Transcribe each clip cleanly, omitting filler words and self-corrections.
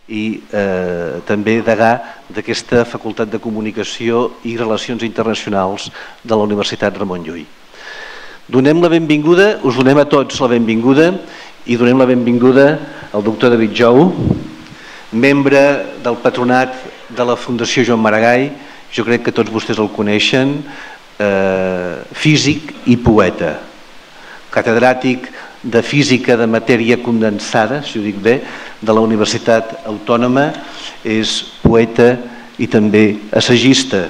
i també degà d'aquesta Facultat de Comunicació i Relacions Internacionals de la Universitat Ramon Llull. Donem la benvinguda, us donem a tots la benvinguda i donem la benvinguda al doctor David Jou, membre del patronat de la Fundació Joan Maragall. Jo crec que tots vostès el coneixen, físic i poeta, catedràtic de Física de Matèria Condensada, si ho dic bé, de la Universitat Autònoma, és poeta i també assagista.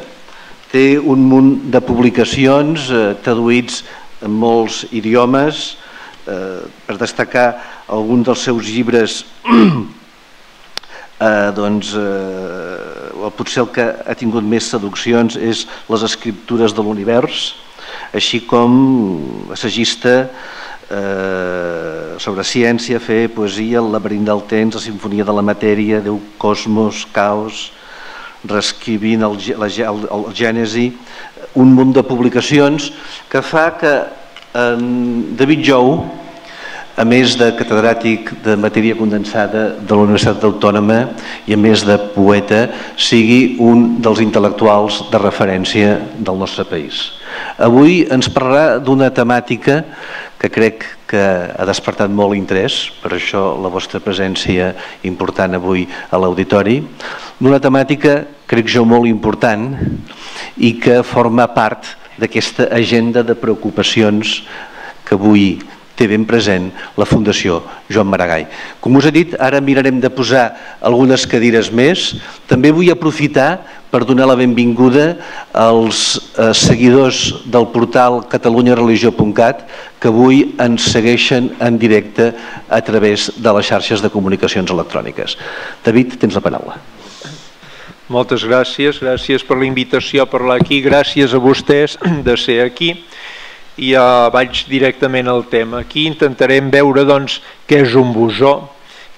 Té un munt de publicacions traduïts en molts idiomes. Per destacar algun dels seus llibres, potser el que ha tingut més traduccions és Les escriptures de l'univers, així com assagista sobre ciència, fe, poesia, El laberint del temps, La simfonia de la matèria, Déu, cosmos, caos, reescrivint el Gènesi, un munt de publicacions que fa que David Jou, a més de catedràtic de matèria condensada de la Universitat Autònoma i a més de poeta, sigui un dels intel·lectuals de referència del nostre país. Avui ens parlarà d'una temàtica que crec que ha despertat molt interès, per això la vostra presència important avui a l'auditori, d'una temàtica, crec jo, molt important i que forma part d'aquesta agenda de preocupacions que avui té ben present la Fundació Joan Maragall. Com us he dit, ara mirarem de posar algunes cadires més. També vull aprofitar per donar la benvinguda als seguidors del portal catalunyareligió.cat que avui ens segueixen en directe a través de les xarxes de comunicacions electròniques. David, tens la paraula. Moltes gràcies, gràcies per la invitació a parlar aquí, gràcies a vostès de ser aquí. I ja vaig directament al tema. Aquí intentarem veure què és un bosó,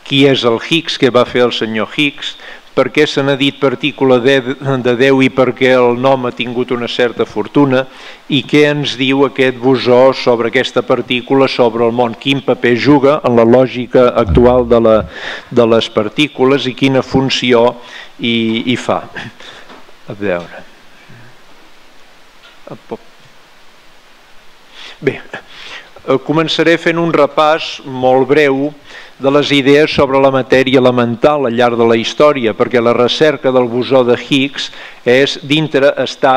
qui és el Higgs, què va fer el senyor Higgs, per què se n'ha dit partícula de Déu i per què el nom ha tingut una certa fortuna i què ens diu aquest bosó sobre aquesta partícula, sobre el món, quin paper juga en la lògica actual de les partícules i quina funció hi fa. A veure... Bé, començaré fent un repàs molt breu de les idees sobre la matèria elemental al llarg de la història, perquè la recerca del bosó de Higgs està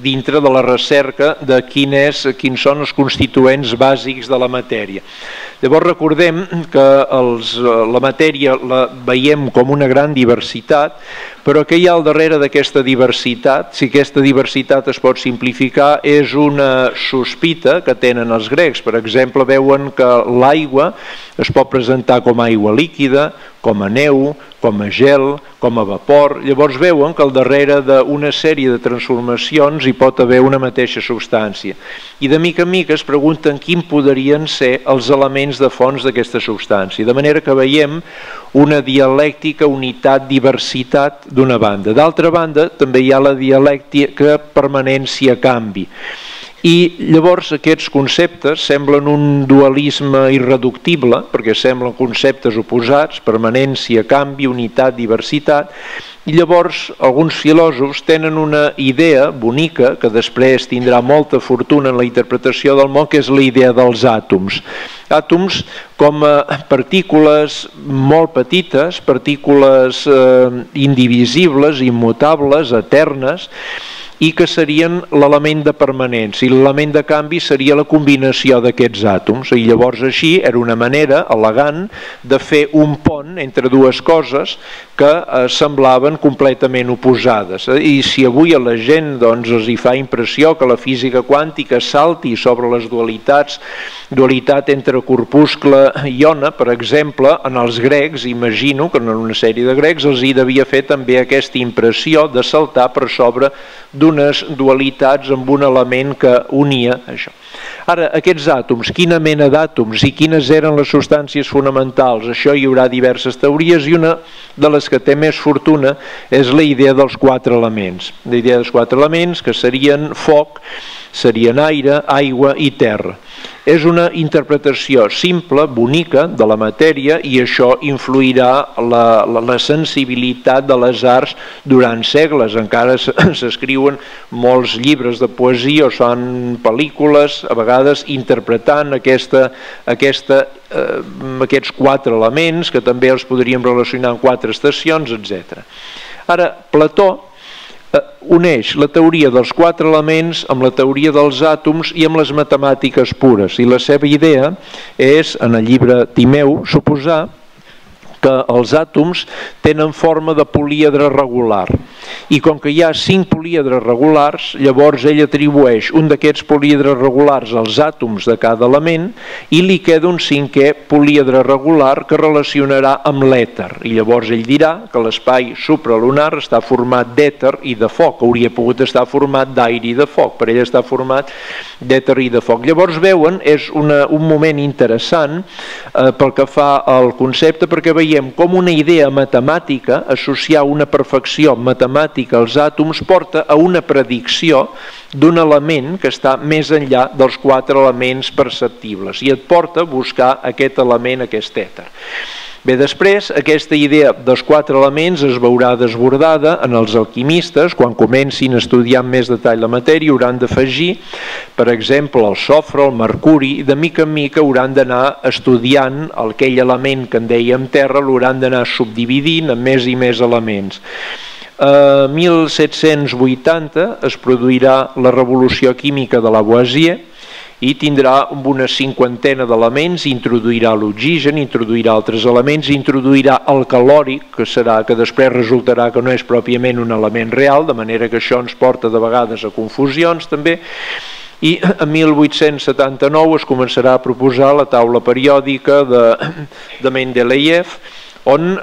dintre de la recerca de quins són els constituents bàsics de la matèria. Llavors recordem que la matèria la veiem com una gran diversitat, però què hi ha al darrere d'aquesta diversitat? Si aquesta diversitat es pot simplificar, és una sospita que tenen els grecs. Per exemple, veuen que l'aigua es pot presentar com a aigua líquida, com a neu, com a gel, com a vapor. Llavors veuen que al darrere d'una sèrie de transformacions hi pot haver una mateixa substància. I de mica en mica es pregunten quins podrien ser els elements de fons d'aquesta substància. De manera que veiem una dialèctica, unitat, diversitat d'una banda. D'altra banda, també hi ha la dialèctica permanència-canvi. I llavors aquests conceptes semblen un dualisme irreductible, perquè semblen conceptes oposats, permanència, canvi, unitat, diversitat, i llavors alguns filòsofs tenen una idea bonica, que després tindrà molta fortuna en la interpretació del món, que és la idea dels àtoms. Àtoms com a partícules molt petites, partícules indivisibles, immutables, eternes, i que serien l'element de permanència, i l'element de canvi seria la combinació d'aquests àtoms. I llavors així era una manera elegant de fer un pont entre dues coses que semblaven completament oposades. I si avui a la gent els hi fa impressió que la física quàntica salti sobre les dualitats, dualitat entre corpuscle i ona, per exemple, en els grecs, imagino que en una sèrie de grecs els hi devia fer també aquesta impressió de saltar per sobre d'unes dualitats amb un element que unia això. Ara, aquests àtoms, quina mena d'àtoms i quines eren les substàncies fonamentals? Això hi haurà diverses teories i una de les que té més fortuna és la idea dels quatre elements. La idea dels quatre elements que serien foc, serien aire, aigua i terra. és una interpretació simple, bonica, de la matèria, i això influirà la sensibilitat de les arts durant segles. Encara s'escriuen molts llibres de poesia o són pel·lícules, a vegades interpretant aquests 4 elements, que també els podríem relacionar amb 4 estacions, etc. Ara, Plató uneix la teoria dels 4 elements amb la teoria dels àtoms i amb les matemàtiques pures, i la seva idea és, en el llibre Timeu, suposar que els àtoms tenen forma de políedre regular, i com que hi ha 5 políedres regulars, llavors ell atribueix un d'aquests políedres regulars als àtoms de cada element i li queda un 5è políedre regular que relacionarà amb l'èter, i llavors ell dirà que l'espai supralunar està format d'èter i de foc, hauria pogut estar format d'aire i de foc, per ell està format d'èter i de foc. Llavors veuen, és un moment interessant pel que fa al concepte, perquè veiem com una idea matemàtica, associar una perfecció matemàtica als àtoms, porta a una predicció d'un element que està més enllà dels 4 elements perceptibles i et porta a buscar aquest element, aquest èter. Bé, després, aquesta idea dels 4 elements es veurà desbordada en els alquimistes. Quan comencin a estudiar amb més detall la matèria hauran d'afegir, per exemple, el sofre, el mercuri, i de mica en mica hauran d'anar estudiant aquell element que en dèiem terra, l'hauran d'anar subdividint en més i més elements. A 1780 es produirà la revolució química de Lavoisier, i tindrà una 50ena d'elements, introduirà l'oxigen, introduirà altres elements, introduirà el calòric, que després resultarà que no és pròpiament un element real, de manera que això ens porta de vegades a confusions també, i en 1879 es començarà a proposar la taula periòdica de Mendeleev, on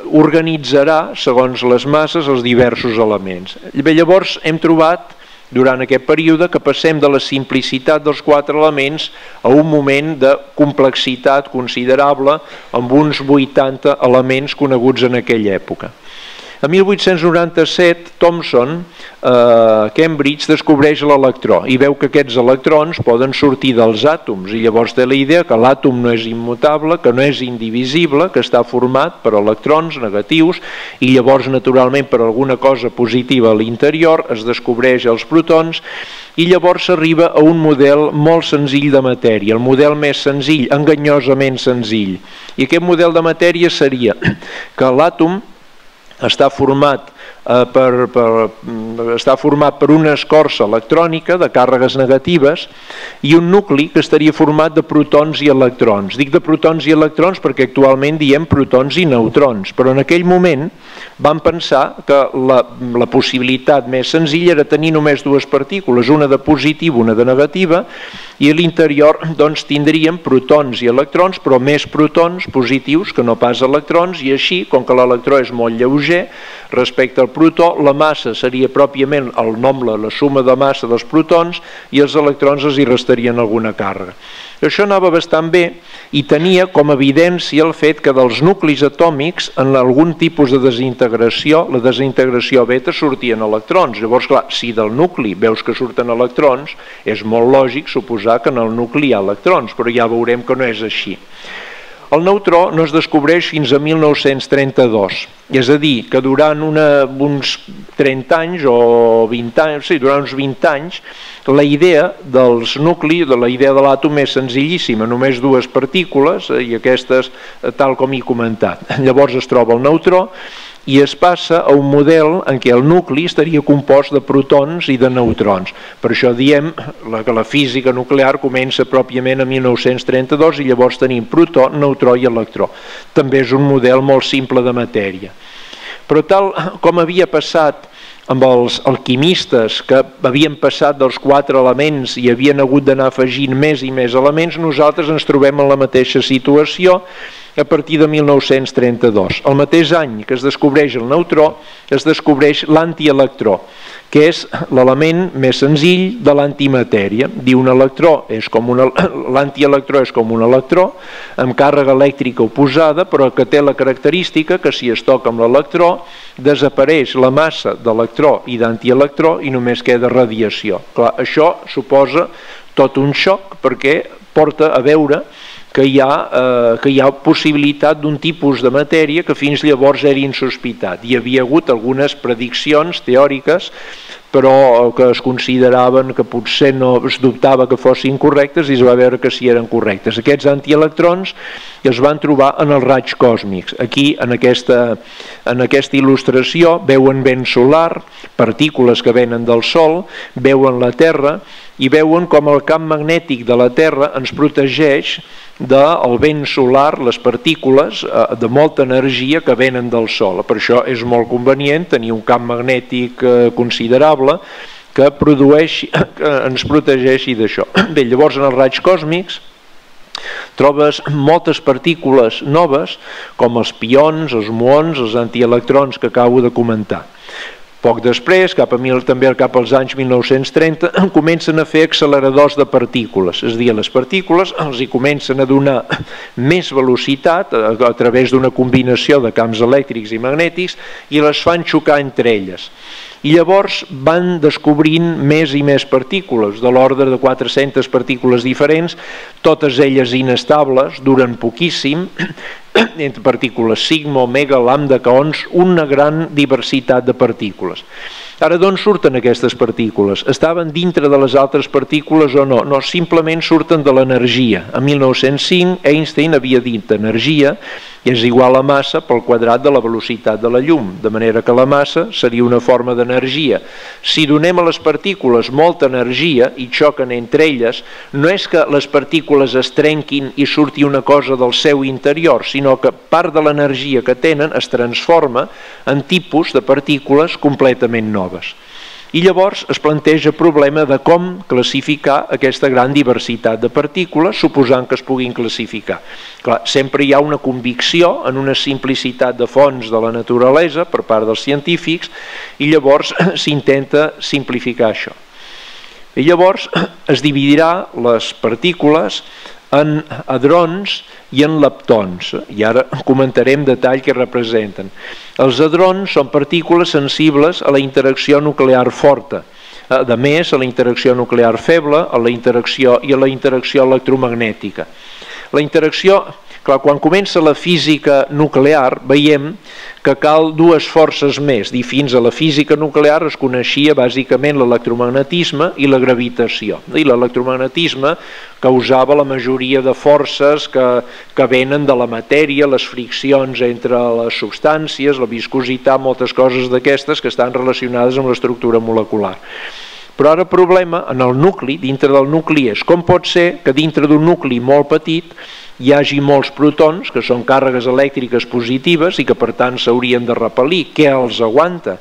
organitzarà, segons les masses, els diversos elements. Llavors hem trobat durant aquest període que passem de la simplicitat dels 4 elements a un moment de complexitat considerable amb uns 80 elements coneguts en aquella època. En 1897, Thomson, a Cambridge, descobreix l'electró i veu que aquests electrons poden sortir dels àtoms, i llavors té la idea que l'àtom no és immutable, que no és indivisible, que està format per electrons negatius, i llavors, naturalment, per alguna cosa positiva a l'interior, es descobreix els protons, i llavors s'arriba a un model molt senzill de matèria, el model més senzill, enganyosament senzill. I aquest model de matèria seria que l'àtom està format per una escorça electrònica de càrregues negatives i un nucli que estaria format de protons i electrons. Dic de protons i electrons perquè actualment diem protons i neutrons, però en aquell moment vam pensar que la possibilitat més senzilla era tenir només 2 partícules, una de positiva i una de negativa, i a l'interior tindríem protons i electrons, però més protons positius que no pas electrons, i així, com que l'electró és molt lleuger respecte al protó, la massa seria pròpiament el nombre, la suma de massa dels protons, i els electrons els hi restarien alguna càrrega. Això anava bastant bé i tenia com a evidència el fet que dels nuclis atòmics en algun tipus de desintegració, la desintegració beta, sortien electrons. Llavors, clar, si del nucli veus que surten electrons, és molt lògic suposar que en el nucli hi ha electrons, però ja veurem que no és així. El neutró no es descobreix fins a 1932, és a dir, que durant uns 30 anys o 20 anys, sí, durant uns 20 anys, la idea dels nuclis, la idea de l'àtom és senzillíssima, només 2 partícules, i aquestes tal com he comentat. Llavors es troba el neutró i es passa a un model en què el nucli estaria compost de protons i de neutrons. Per això diem que la física nuclear comença pròpiament a 1932 i llavors tenim protó, neutró i electró. També és un model molt simple de matèria. Però tal com havia passat amb els alquimistes, que havien passat dels 4 elements i havien hagut d'anar afegint més i més elements, nosaltres ens trobem en la mateixa situació a partir de 1932. El mateix any que es descobreix el neutró, es descobreix l'antielectró, que és l'element més senzill de l'antimatèria. Diu un electró, l'antielectró és com un electró, amb càrrega elèctrica oposada, però que té la característica que si es toca amb l'electró desapareix la massa d'electró i d'antielectró i només queda radiació. Clar, això suposa tot un xoc perquè porta a veure que hi ha possibilitat d'un tipus de matèria que fins llavors era insospitat. Hi havia hagut algunes prediccions teòriques, però que es consideraven que potser no es dubtava que fossin correctes i es va veure que sí eren correctes. Aquests antielectrons es van trobar en els raigs còsmics. Aquí, en aquesta il·lustració, veuen vent solar, partícules que venen del Sol, veuen la Terra i veuen com el camp magnètic de la Terra ens protegeix del vent solar, les partícules de molta energia que venen del Sol. Per això és molt convenient tenir un camp magnètic considerable que ens protegeixi d'això. Bé, llavors en els raigs còsmics trobes moltes partícules noves, com els pions, els muons, els antielectrons que acabo de comentar. Poc després, també cap als anys 1930, comencen a fer acceleradors de partícules, és a dir, les partícules els hi comencen a donar més velocitat a través d'una combinació de camps elèctrics i magnètics i les fan xocar entre elles. I llavors van descobrint més i més partícules, de l'ordre de 400 partícules diferents, totes elles inestables, duren poquíssim, entre partícules sigma, omega, lambda, kaons, una gran diversitat de partícules. Ara, d'on surten aquestes partícules? Estaven dintre de les altres partícules o no? No, simplement surten de l'energia. En 1905 Einstein havia dit energia és igual a massa pel quadrat de la velocitat de la llum, de manera que la massa seria una forma d'energia. Si donem a les partícules molta energia i xoquen entre elles, no és que les partícules es trenquin i surti una cosa del seu interior, sinó que part de l'energia que tenen es transforma en tipus de partícules completament noves. I llavors es planteja el problema de com classificar aquesta gran diversitat de partícules, suposant que es puguin classificar. Clar, sempre hi ha una convicció en una simplicitat de fonts de la naturalesa per part dels científics i llavors s'intenta simplificar això. I llavors es dividirà les partícules en hadrons i en leptons, i ara comentaré en detall què representen. Els hadrons són partícules sensibles a la interacció nuclear forta, a més a la interacció nuclear feble i a la interacció electromagnètica. La interacció, clar, quan comença la física nuclear veiem que cal dues forces més, i fins a la física nuclear es coneixia bàsicament l'electromagnetisme i la gravitació. I l'electromagnetisme causava la majoria de forces que venen de la matèria, les friccions entre les substàncies, la viscositat, moltes coses d'aquestes que estan relacionades amb l'estructura molecular. Però ara el problema en el nucli, dintre del nucli, és com pot ser que dintre d'un nucli molt petit hi hagi molts protons, que són càrregues elèctriques positives i que per tant s'haurien de repel·lir. Què els aguanta?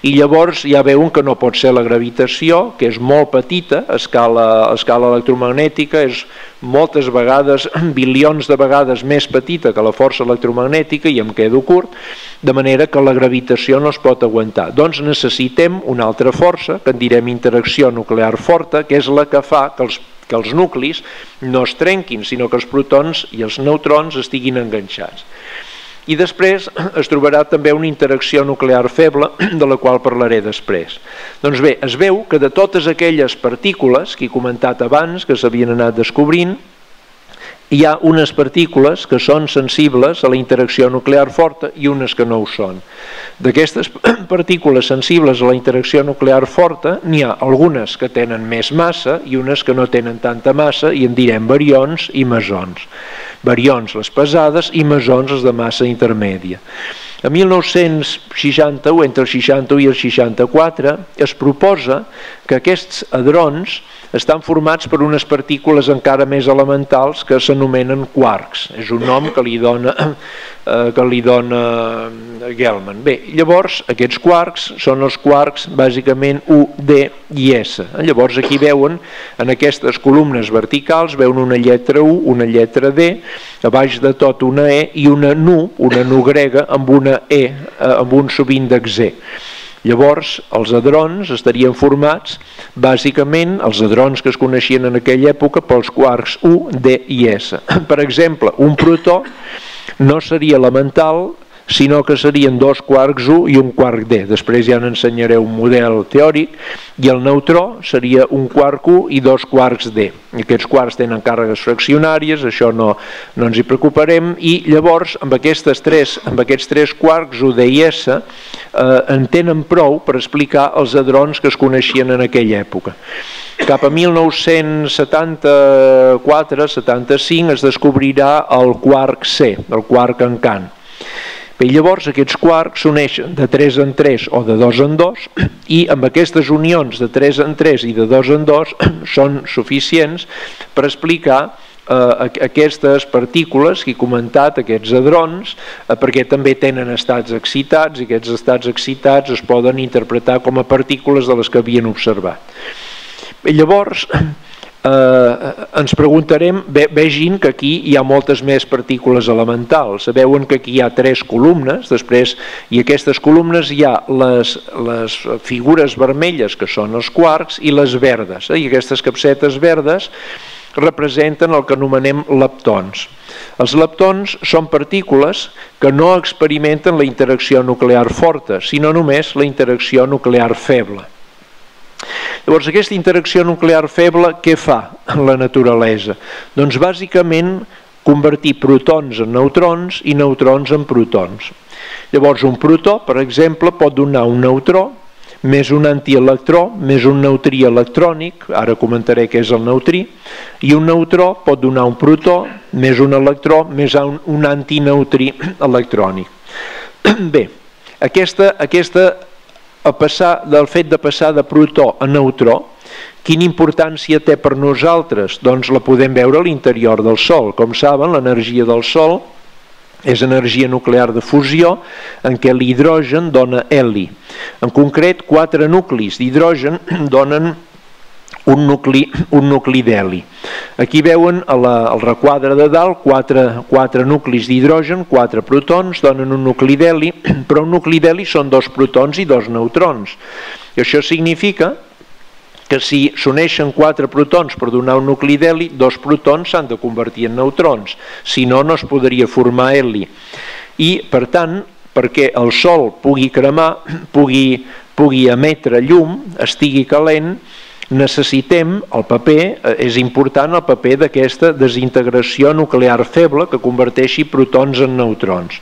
I llavors ja veuen que no pot ser la gravitació, que és molt petita, a escala electromagnètica, és moltes vegades, bilions de vegades més petita que la força electromagnètica, i em quedo curt, de manera que la gravitació no es pot aguantar. Doncs necessitem una altra força, que en direm interacció nuclear forta, que és la que fa que els nuclis no es trenquin, sinó que els protons i els neutrons estiguin enganxats. I després es trobarà també una interacció nuclear feble, de la qual parlaré després. Doncs bé, es veu que de totes aquelles partícules que he comentat abans, que s'havien anat descobrint, hi ha unes partícules que són sensibles a la interacció nuclear forta i unes que no ho són. D'aquestes partícules sensibles a la interacció nuclear forta, n'hi ha algunes que tenen més massa i unes que no tenen tanta massa, i en direm barions i mesons. Barions les pesades i mesons les de massa intermèdia. En 1961, entre el 61 i el 64, es proposa que aquests hadrons estan formats per unes partícules encara més elementals que s'anomenen quarks. És un nom que li dona Gell-Mann. Bé, llavors aquests quarks són els quarks bàsicament U, D i S. Llavors aquí veuen, en aquestes columnes verticals, veuen una lletra U, una lletra D, a baix de tot una E i una nu grega amb una E, amb un subíndex E. Llavors, els hadrons estarien formats, bàsicament, els hadrons que es coneixien en aquella època, pels quarks U, D i S. Per exemple, un protó no seria elemental, sinó que serien dos quarks U i un quark D. Després ja n'ensenyaré un model teòric, i el neutró seria un quark U i dos quarks D. Aquests quarks tenen càrregues fraccionàries, això no ens hi preocuparem, i llavors amb aquests tres quarks U, D i S en tenen prou per explicar els hadrons que es coneixien en aquella època. Cap a 1974-75 es descobrirà el quark C, el quark encant. Bé, llavors aquests quarks s'uneixen de 3 en 3 o de 2 en 2 i amb aquestes unions de 3 en 3 i de 2 en 2 són suficients per explicar aquestes partícules que he comentat, aquests hadrons, perquè també tenen estats excitats i aquests estats excitats es poden interpretar com a partícules de les que havien observat. Bé, llavors ens preguntarem, vegin que aquí hi ha moltes més partícules elementals. Veuen que aquí hi ha 3 columnes, després, i aquestes columnes hi ha les figures vermelles, que són els quarks, i les verdes. I aquestes capsetes verdes representen el que anomenem leptons. Els leptons són partícules que no experimenten la interacció nuclear forta, sinó només la interacció nuclear feble. Llavors, aquesta interacció nuclear feble, què fa en la naturalesa? Doncs bàsicament convertir protons en neutrons i neutrons en protons. Llavors, un protó, per exemple, pot donar un neutró més un antielectró, més un neutrí electrònic, ara comentaré què és el neutrí, i un neutró pot donar un protó més un electró més un antineutrí electrònic. Bé, el fet de passar de protó a neutró, quina importància té per nosaltres? Doncs la podem veure a l'interior del Sol. Com saben, l'energia del Sol és energia nuclear de fusió en què l'hidrogen dona heli. En concret, 4 nuclis d'hidrogen donen un nucli d'heli. Aquí veuen al requadre de dalt 4 nuclis d'hidrogen, 4 protons, donen un nucli d'heli, però un nucli d'heli són 2 protons i 2 neutrons. I això significa que si s'uneixen 4 protons per donar un nucli d'heli, 2 protons s'han de convertir en neutrons, si no, no es podria formar heli. I, per tant, perquè el Sol pugui cremar, pugui emetre llum, estigui calent, necessitem el paper, és important el paper d'aquesta desintegració nuclear feble que converteixi protons en neutrons.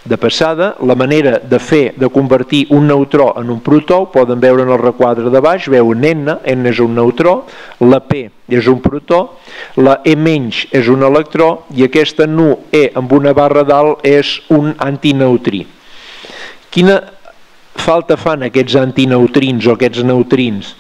De passada, la manera de convertir un neutró en un protó, ho poden veure en el requadre de baix, veuen N és un neutró, la P és un protó, la E- és un electró i aquesta nu E amb una barra dalt és un antineutrí. Quina falta fan aquests antineutrins o aquests neutrins?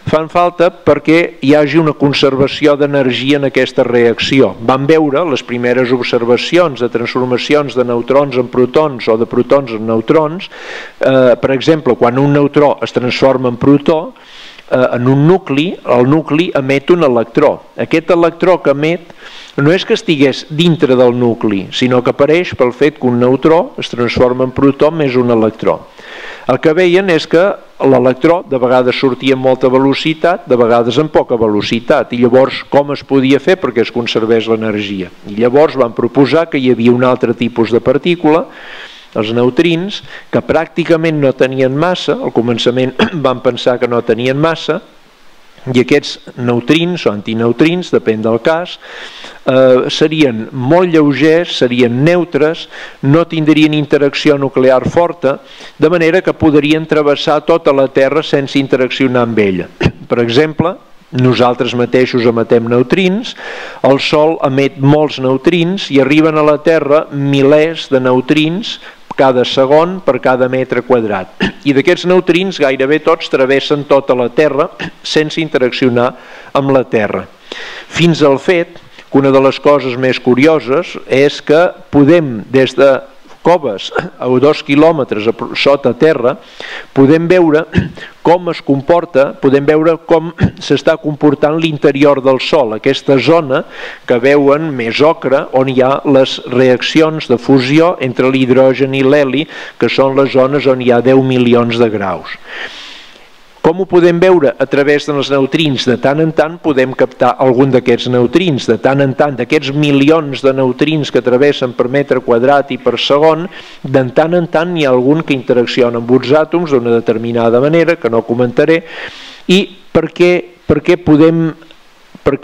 Fan falta perquè hi hagi una conservació d'energia en aquesta reacció. Vam veure les primeres observacions de transformacions de neutrons en protons o de protons en neutrons. Per exemple, quan un neutró es transforma en protó, en un nucli, el nucli emet un electró. Aquest electró que emet no és que estigués dintre del nucli, sinó que apareix pel fet que un neutró es transforma en protó més un electró. El que veien és que l'electró de vegades sortia amb molta velocitat, de vegades amb poca velocitat, i llavors com es podia fer perquè es conservés l'energia? I llavors van proposar que hi havia un altre tipus de partícula, els neutrins, que pràcticament no tenien massa, al començament van pensar que no tenien massa, i aquests neutrins o antineutrins, depèn del cas, serien molt lleugers, serien neutres, no tindrien interacció nuclear forta, de manera que podrien travessar tota la Terra sense interaccionar amb ella. Per exemple, nosaltres mateixos emetem neutrins, el Sol emet molts neutrins i arriben a la Terra milers de neutrins cada segon per cada metre quadrat. I d'aquests neutrins gairebé tots travessen tota la Terra sense interaccionar amb la Terra. Fins al fet que una de les coses més curioses és que podem, des de coves a 2 quilòmetres sota terra, podem veure com es comporta, podem veure com s'està comportant l'interior del Sol, aquesta zona que veuen més ocre, on hi ha les reaccions de fusió entre l'hidrogen i l'heli, que són les zones on hi ha 10 milions de graus. Com ho podem veure? A través dels neutrins. De tant en tant podem captar algun d'aquests neutrins. De tant en tant, d'aquests milions de neutrins que travessen per metre quadrat i per segon, de tant en tant n'hi ha algun que interacciona amb uns àtoms d'una determinada manera, que no comentaré. I per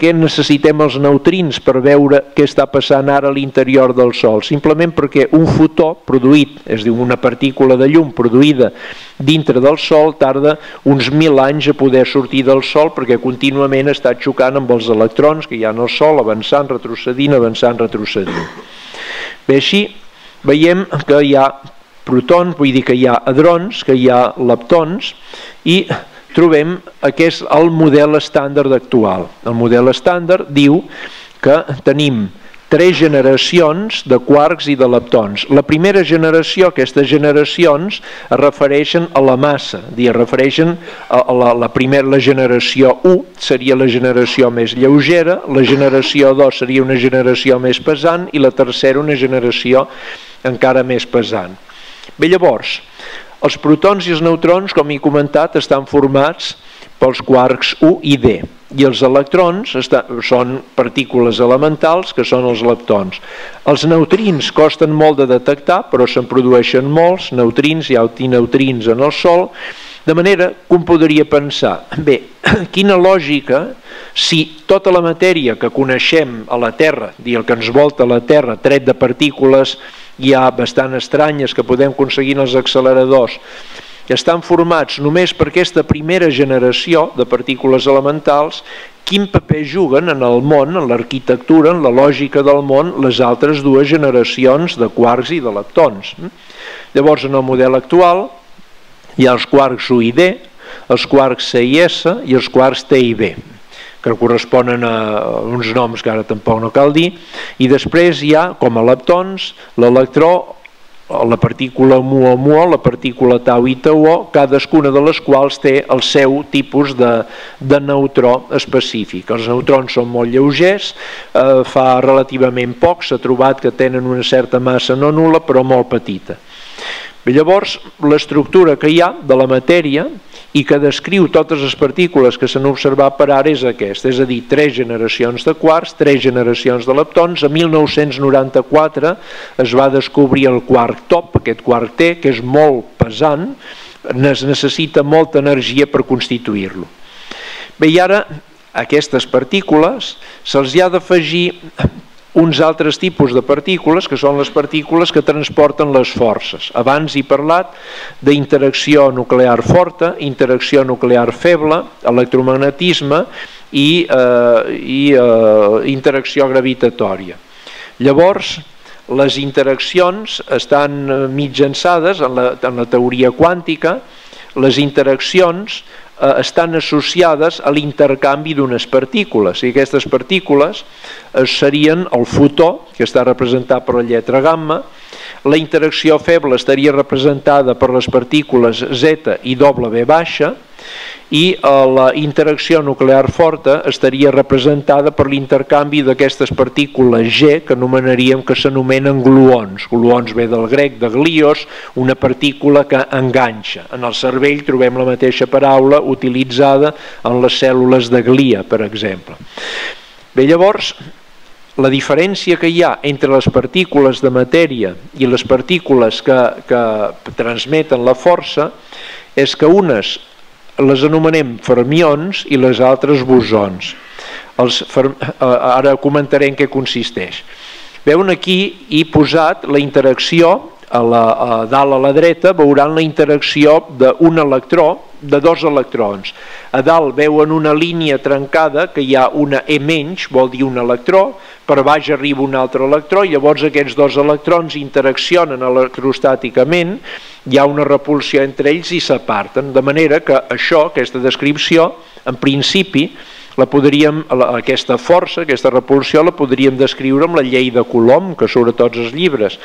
què necessitem els neutrins per veure què està passant ara a l'interior del Sol? Simplement perquè un fotó produït, és a dir, una partícula de llum produïda dintre del Sol, tarda uns 1.000 anys a poder sortir del Sol perquè contínuament està xocant amb els electrons que hi ha en el Sol, avançant, retrocedint, avançant, retrocedint. Bé, així veiem que hi ha protons, vull dir que hi ha hadrons, que hi ha leptons, i trobem aquest el model estàndard actual. El model estàndard diu que tenim 3 generacions de quarks i de leptons. La primera generació, aquestes generacions, es refereixen a la massa, es refereixen a la generació 1 seria la generació més lleugera, la generació 2 seria una generació més pesant i la tercera una generació encara més pesant. Bé, llavors, els protons i els neutrons, com he comentat, estan formats pels quarks U i D, i els electrons són partícules elementals, que són els leptons. Els neutrins costen molt de detectar, però se'n produeixen molts, neutrins i antineutrins en el Sol, de manera que un podria pensar, bé, quina lògica, si tota la matèria que coneixem a la Terra, el que ens volta a la Terra, tret de partícules ja bastant estranyes que podem aconseguir en els acceleradors, estan formats només per aquesta primera generació de partícules elementals, quin paper juguen en el món, en l'arquitectura, en la lògica del món, les altres dues generacions de quarks i de leptons. Llavors, en el model actual, hi ha els quarks U i D, els quarks C i S i els quarks T i B, que corresponen a uns noms que ara tampoc no cal dir, i després hi ha, com a leptons, l'electró, la partícula muó, la partícula tau i tauó, cadascuna de les quals té el seu tipus de neutró específic. Els neutrons són molt lleugers, fa relativament poc s'ha trobat que tenen una certa massa no nul·la, però molt petita. Bé, llavors, l'estructura que hi ha de la matèria i que descriu totes les partícules que s'han observat per ara és aquesta, és a dir, 3 generacions de quarks, 3 generacions de leptons. A 1994 es va descobrir el quark top, aquest quark T, que és molt pesant, es necessita molta energia per constituir-lo. Bé, i ara a aquestes partícules se'ls ha d'afegir uns altres tipus de partícules, que són les partícules que transporten les forces. Abans he parlat d'interacció nuclear forta, interacció nuclear feble, electromagnetisme i interacció gravitatòria. Llavors, les interaccions estan mitjançades en la teoria quàntica, les interaccions estan associades a l'intercanvi d'unes partícules, i aquestes partícules serien el fotó, que està representat per la lletra gamma, la interacció feble estaria representada per les partícules Z i W baixa, i la interacció nuclear forta estaria representada per l'intercanvi d'aquestes partícules G, que anomenaríem, que s'anomenen gluons. Gluons ve del grec de glios, una partícula que enganxa. En el cervell trobem la mateixa paraula utilitzada en les cèl·lules de glia, per exemple. Bé, llavors, la diferència que hi ha entre les partícules de matèria i les partícules que transmeten la força és que unes les anomenem fermions i les altres bosons. Ara comentaré en què consisteix. Veuen aquí he posat la interacció, a dalt a la dreta veuran la interacció d'un electró, de dos electrons. A dalt veuen una línia trencada que hi ha una E-, vol dir un electró, per baix arriba un altre electró i llavors aquests dos electrons interaccionen electrostàticament, hi ha una repulsió entre ells i s'aparten, de manera que això, aquesta descripció, en principi aquesta força, aquesta repulsió, la podríem descriure amb la llei de Coulomb, que surt a tots els llibres.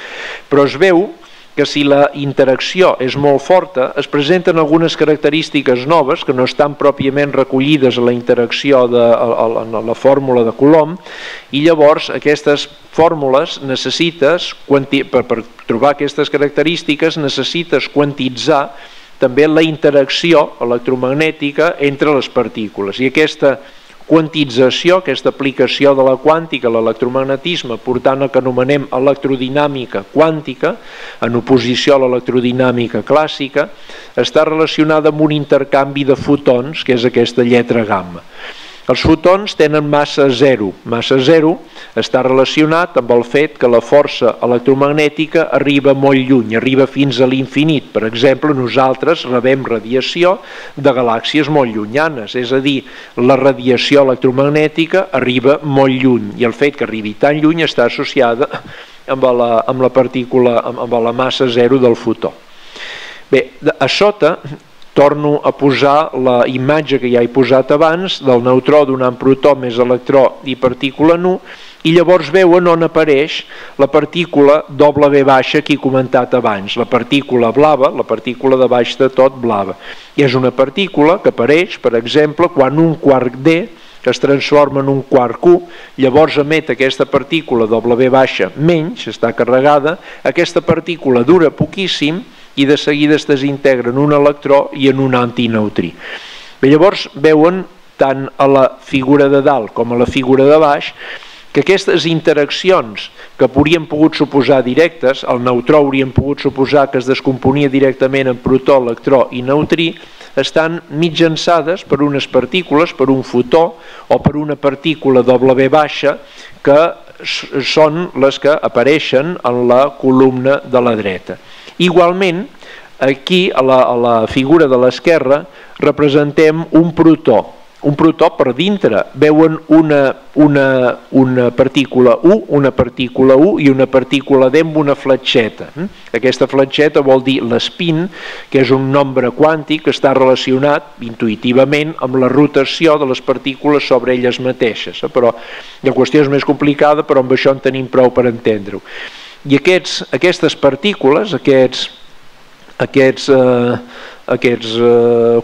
Però es veu que si la interacció és molt forta, es presenten algunes característiques noves que no estan pròpiament recollides a la interacció de la fórmula de Coulomb, i llavors aquestes fórmules necessites, per trobar aquestes característiques, necessites quantitzar també la interacció electromagnètica entre les partícules. I aquesta quantització, aquesta aplicació de la quàntica a l'electromagnetisme, portant el que anomenem electrodinàmica quàntica, en oposició a l'electrodinàmica clàssica, està relacionada amb un intercanvi de fotons, que és aquesta lletra gamma. Els fotons tenen massa zero. Massa zero està relacionat amb el fet que la força electromagnètica arriba molt lluny, arriba fins a l'infinit. Per exemple, nosaltres rebem radiació de galàxies molt llunyanes, és a dir, la radiació electromagnètica arriba molt lluny, i el fet que arribi tan lluny està associada amb la partícula, amb la massa zero del fotó. Bé, a sota torno a posar la imatge que ja he posat abans del neutró donant protó més electró i partícula nu, i llavors veuen on apareix la partícula W baixa que he comentat abans, la partícula blava, la partícula de baix de tot blava. I és una partícula que apareix, per exemple, quan un quark D es transforma en un quark Q, llavors emet aquesta partícula W baixa menys, està carregada, aquesta partícula dura poquíssim, i de seguida es desintegra en un electró i en un antineutrí. Bé, llavors veuen tant a la figura de dalt com a la figura de baix que aquestes interaccions que haurien pogut suposar directes, el neutró haurien pogut suposar que es descomponia directament en protó, electró i neutrí, estan mitjançades per unes partícules, per un fotó o per una partícula W baixa que són les que apareixen en la columna de la dreta. Igualment, aquí a la figura de l'esquerra representem un protó per dintre. Veuen una partícula U i una partícula D amb una fletxeta. Aquesta fletxeta vol dir l'espín, que és un nombre quàntic que està relacionat intuïtivament amb la rotació de les partícules sobre elles mateixes. Però la qüestió és més complicada, però amb això en tenim prou per entendre-ho. I aquestes partícules, aquests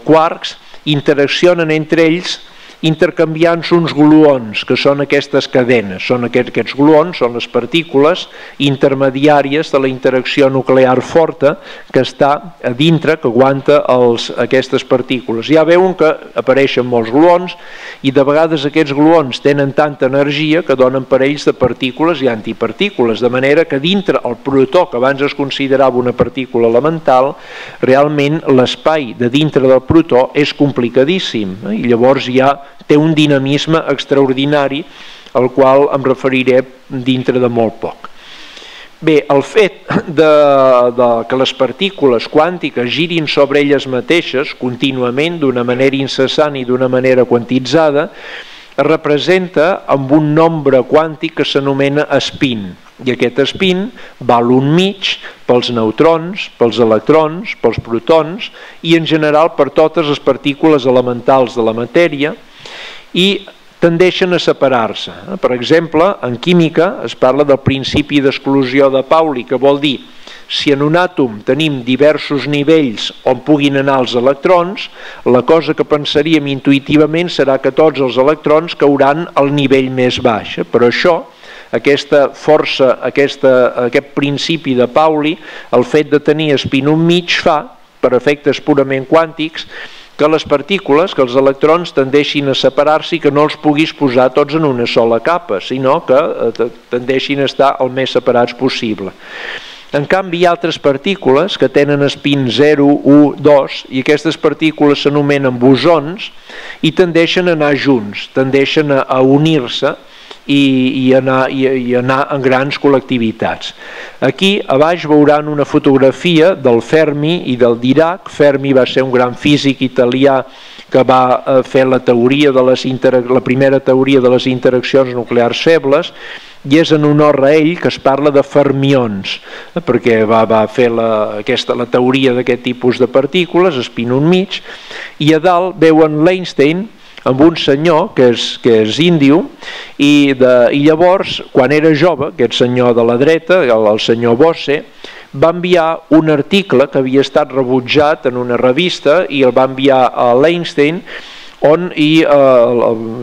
quarks, interaccionen entre ells intercanviant-se uns gluons, que són aquestes cadenes. Són aquests gluons, són les partícules intermediàries de la interacció nuclear forta que està a dintre, que aguanta aquestes partícules. Ja veuen que apareixen molts gluons i de vegades aquests gluons tenen tanta energia que donen parells de partícules i antipartícules, de manera que dintre el protó, que abans es considerava una partícula elemental, realment l'espai de dintre del protó és complicadíssim, i llavors ja té un dinamisme extraordinari al qual em referiré dintre de molt poc. Bé, el fet que les partícules quàntiques girin sobre elles mateixes contínuament, d'una manera incessant i d'una manera quantitzada, es representa amb un nombre quàntic que s'anomena espín. I aquest espín val un mig pels neutrons, pels electrons, pels protons i en general per totes les partícules elementals de la matèria, i tendeixen a separar-se. Per exemple, en química es parla del principi d'exclusió de Pauli, que vol dir si en un àtom tenim diversos nivells on puguin anar els electrons, la cosa que pensaríem intuïtivament serà que tots els electrons cauran al nivell més baix. Però això, aquesta força, aquest principi de Pauli, el fet de tenir espín un mig fa, per efectes purament quàntics, que les partícules, que els electrons tendeixin a separar-se i que no els puguis posar tots en una sola capa, sinó que tendeixin a estar el més separats possible. En canvi, hi ha altres partícules que tenen espín 0, 1, 2, i aquestes partícules s'anomenen bosons i tendeixen a anar junts, tendeixen a unir-se i anar en grans col·lectivitats. Aquí a baix veuran una fotografia del Fermi i del Dirac. Fermi va ser un gran físic italià que va fer la primera teoria de les interaccions nuclears febles, i és en honor a ell que es parla de fermions, perquè va fer la teoria d'aquest tipus de partícules, espín un mig, i a dalt veuen l'Einstein amb un senyor que és índio, i llavors, quan era jove, aquest senyor de la dreta, el senyor Bosse, va enviar un article que havia estat rebutjat en una revista i el va enviar a l'Einstein, on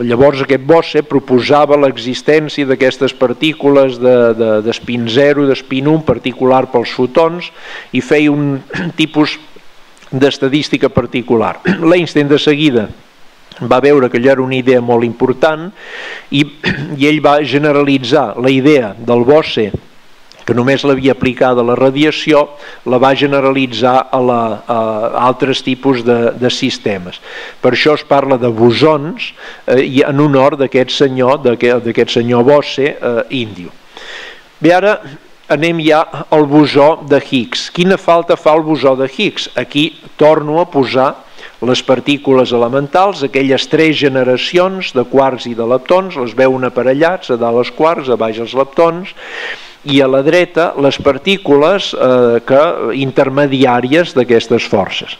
llavors aquest Bosse proposava l'existència d'aquestes partícules d'espín 0, d'espín 1, particular pels fotons, i feia un tipus d'estadística particular. L'Einstein de seguida va veure que allò era una idea molt important i ell va generalitzar la idea del Bosse, que només l'havia aplicada a la radiació, la va generalitzar a altres tipus de sistemes. Per això es parla de bosons en honor d'aquest senyor Bosse índio. Bé, ara anem ja al bosó de Higgs. Quina falta fa el bosó de Higgs? Aquí torno a posar les partícules elementals, aquelles 3 generacions de quarks i de leptons, les veuen aparellats, a dalt els quarks, a baix els leptons, i a la dreta les partícules intermediàries d'aquestes forces.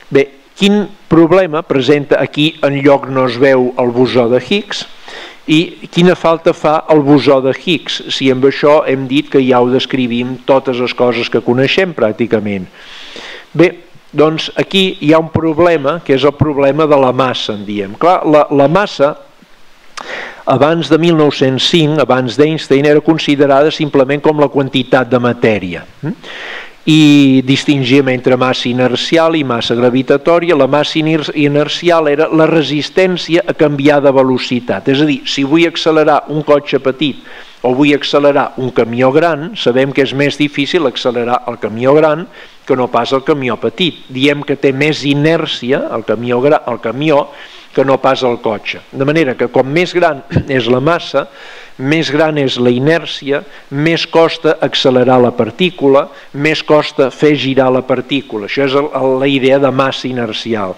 Bé, quin problema presenta aquí en lloc no es veu el bosó de Higgs i quina falta fa el bosó de Higgs, si amb això hem dit que ja ho descrivim totes les coses que coneixem pràcticament. Bé, doncs aquí hi ha un problema que és el problema de la massa, en diem. Clar, la massa abans de 1905, abans d'Einstein, era considerada simplement com la quantitat de matèria i distingíem entre massa inercial i massa gravitatòria. La massa inercial era la resistència a canviar de velocitat, és a dir, si vull accelerar un cotxe petit o vull accelerar un camió gran, sabem que és més difícil accelerar el camió gran que no pas el camió petit. Diem que té més inèrcia el camió que no pas el cotxe. De manera que com més gran és la massa, més gran és la inèrcia, més costa accelerar la partícula, més costa fer girar la partícula. Això és la idea de massa inercial.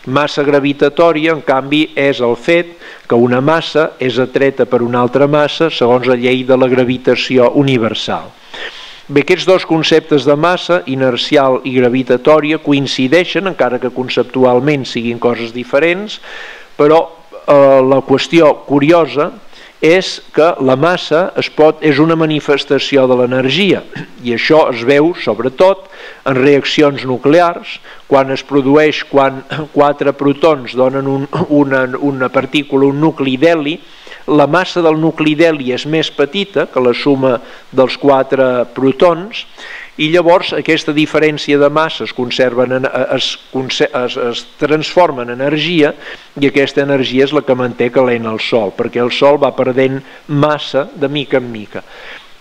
Massa gravitatòria, en canvi, és el fet que una massa és atreta per una altra massa segons la llei de la gravitació universal. Bé, aquests dos conceptes de massa, inercial i gravitatòria, coincideixen, encara que conceptualment siguin coses diferents, però la qüestió curiosa és que la massa és una manifestació de l'energia i això es veu sobretot en reaccions nuclears, quan es produeix, quan 4 protons donen una partícula, un nucli d'heli, la massa del nucli d'heli és més petita que la suma dels 4 protons i llavors aquesta diferència de massa es transforma en energia i aquesta energia és la que manté calent el Sol, perquè el Sol va perdent massa de mica en mica.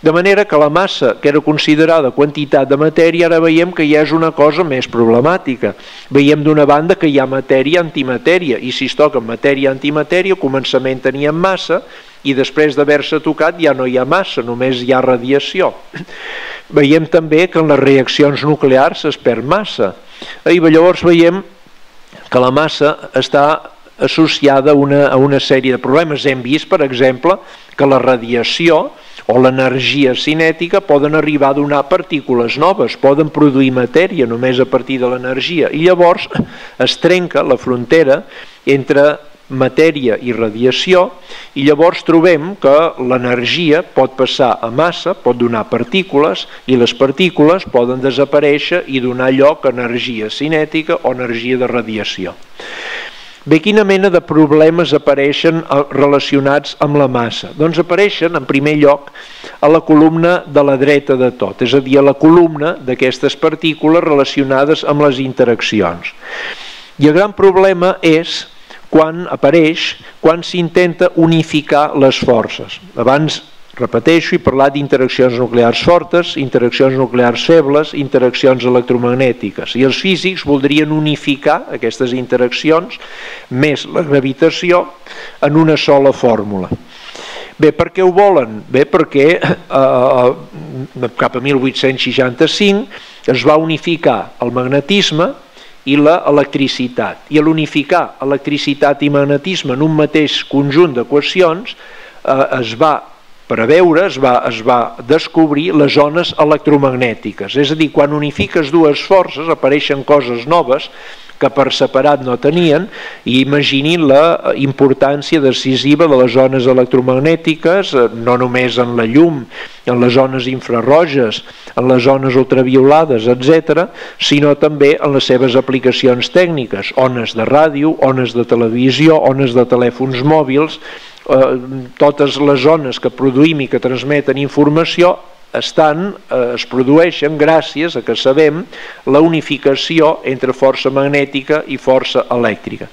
De manera que la massa, que era considerada quantitat de matèria, ara veiem que ja és una cosa més problemàtica. Veiem d'una banda que hi ha matèria i antimatèria, i si es toca matèria i antimatèria, al començament teníem massa, i després d'haver-se tocat ja no hi ha massa, només hi ha radiació. Veiem també que en les reaccions nuclears es perd massa. I llavors veiem que la massa està associada a una sèrie de problemes. Hem vist, per exemple, que la radiació o l'energia cinètica poden arribar a donar partícules noves, poden produir matèria només a partir de l'energia i llavors es trenca la frontera entre matèria i radiació i llavors trobem que l'energia pot passar a massa, pot donar partícules i les partícules poden desaparèixer i donar lloc a energia cinètica o energia de radiació. Bé, quina mena de problemes apareixen relacionats amb la massa? Doncs apareixen, en primer lloc, a la columna de la dreta de tot, és a dir, a la columna d'aquestes partícules relacionades amb les interaccions. I el gran problema és quan s'intenta unificar les forces. Abans, repeteixo, he parlat d'interaccions nuclears fortes, interaccions nuclears febles, interaccions electromagnètiques. I els físics voldrien unificar aquestes interaccions, més la gravitació, en una sola fórmula. Bé, per què ho volen? Bé, perquè cap a 1865 es va unificar el magnetisme i l'electricitat. I a l'unificar electricitat i magnetisme en un mateix conjunt d'equacions es va preveure, es va descobrir les ones electromagnètiques. És a dir, quan unifiques dues forces apareixen coses noves que per separat no tenien, i imaginin la importància decisiva de les ones electromagnètiques, no només en la llum, en les ones infraroges, en les ones ultraviolades, etc., sinó també en les seves aplicacions tècniques, ones de ràdio, ones de televisió, ones de telèfons mòbils, totes les ones que produïm i que transmeten informació es produeixen gràcies a que sabem la unificació entre força magnètica i força elèctrica.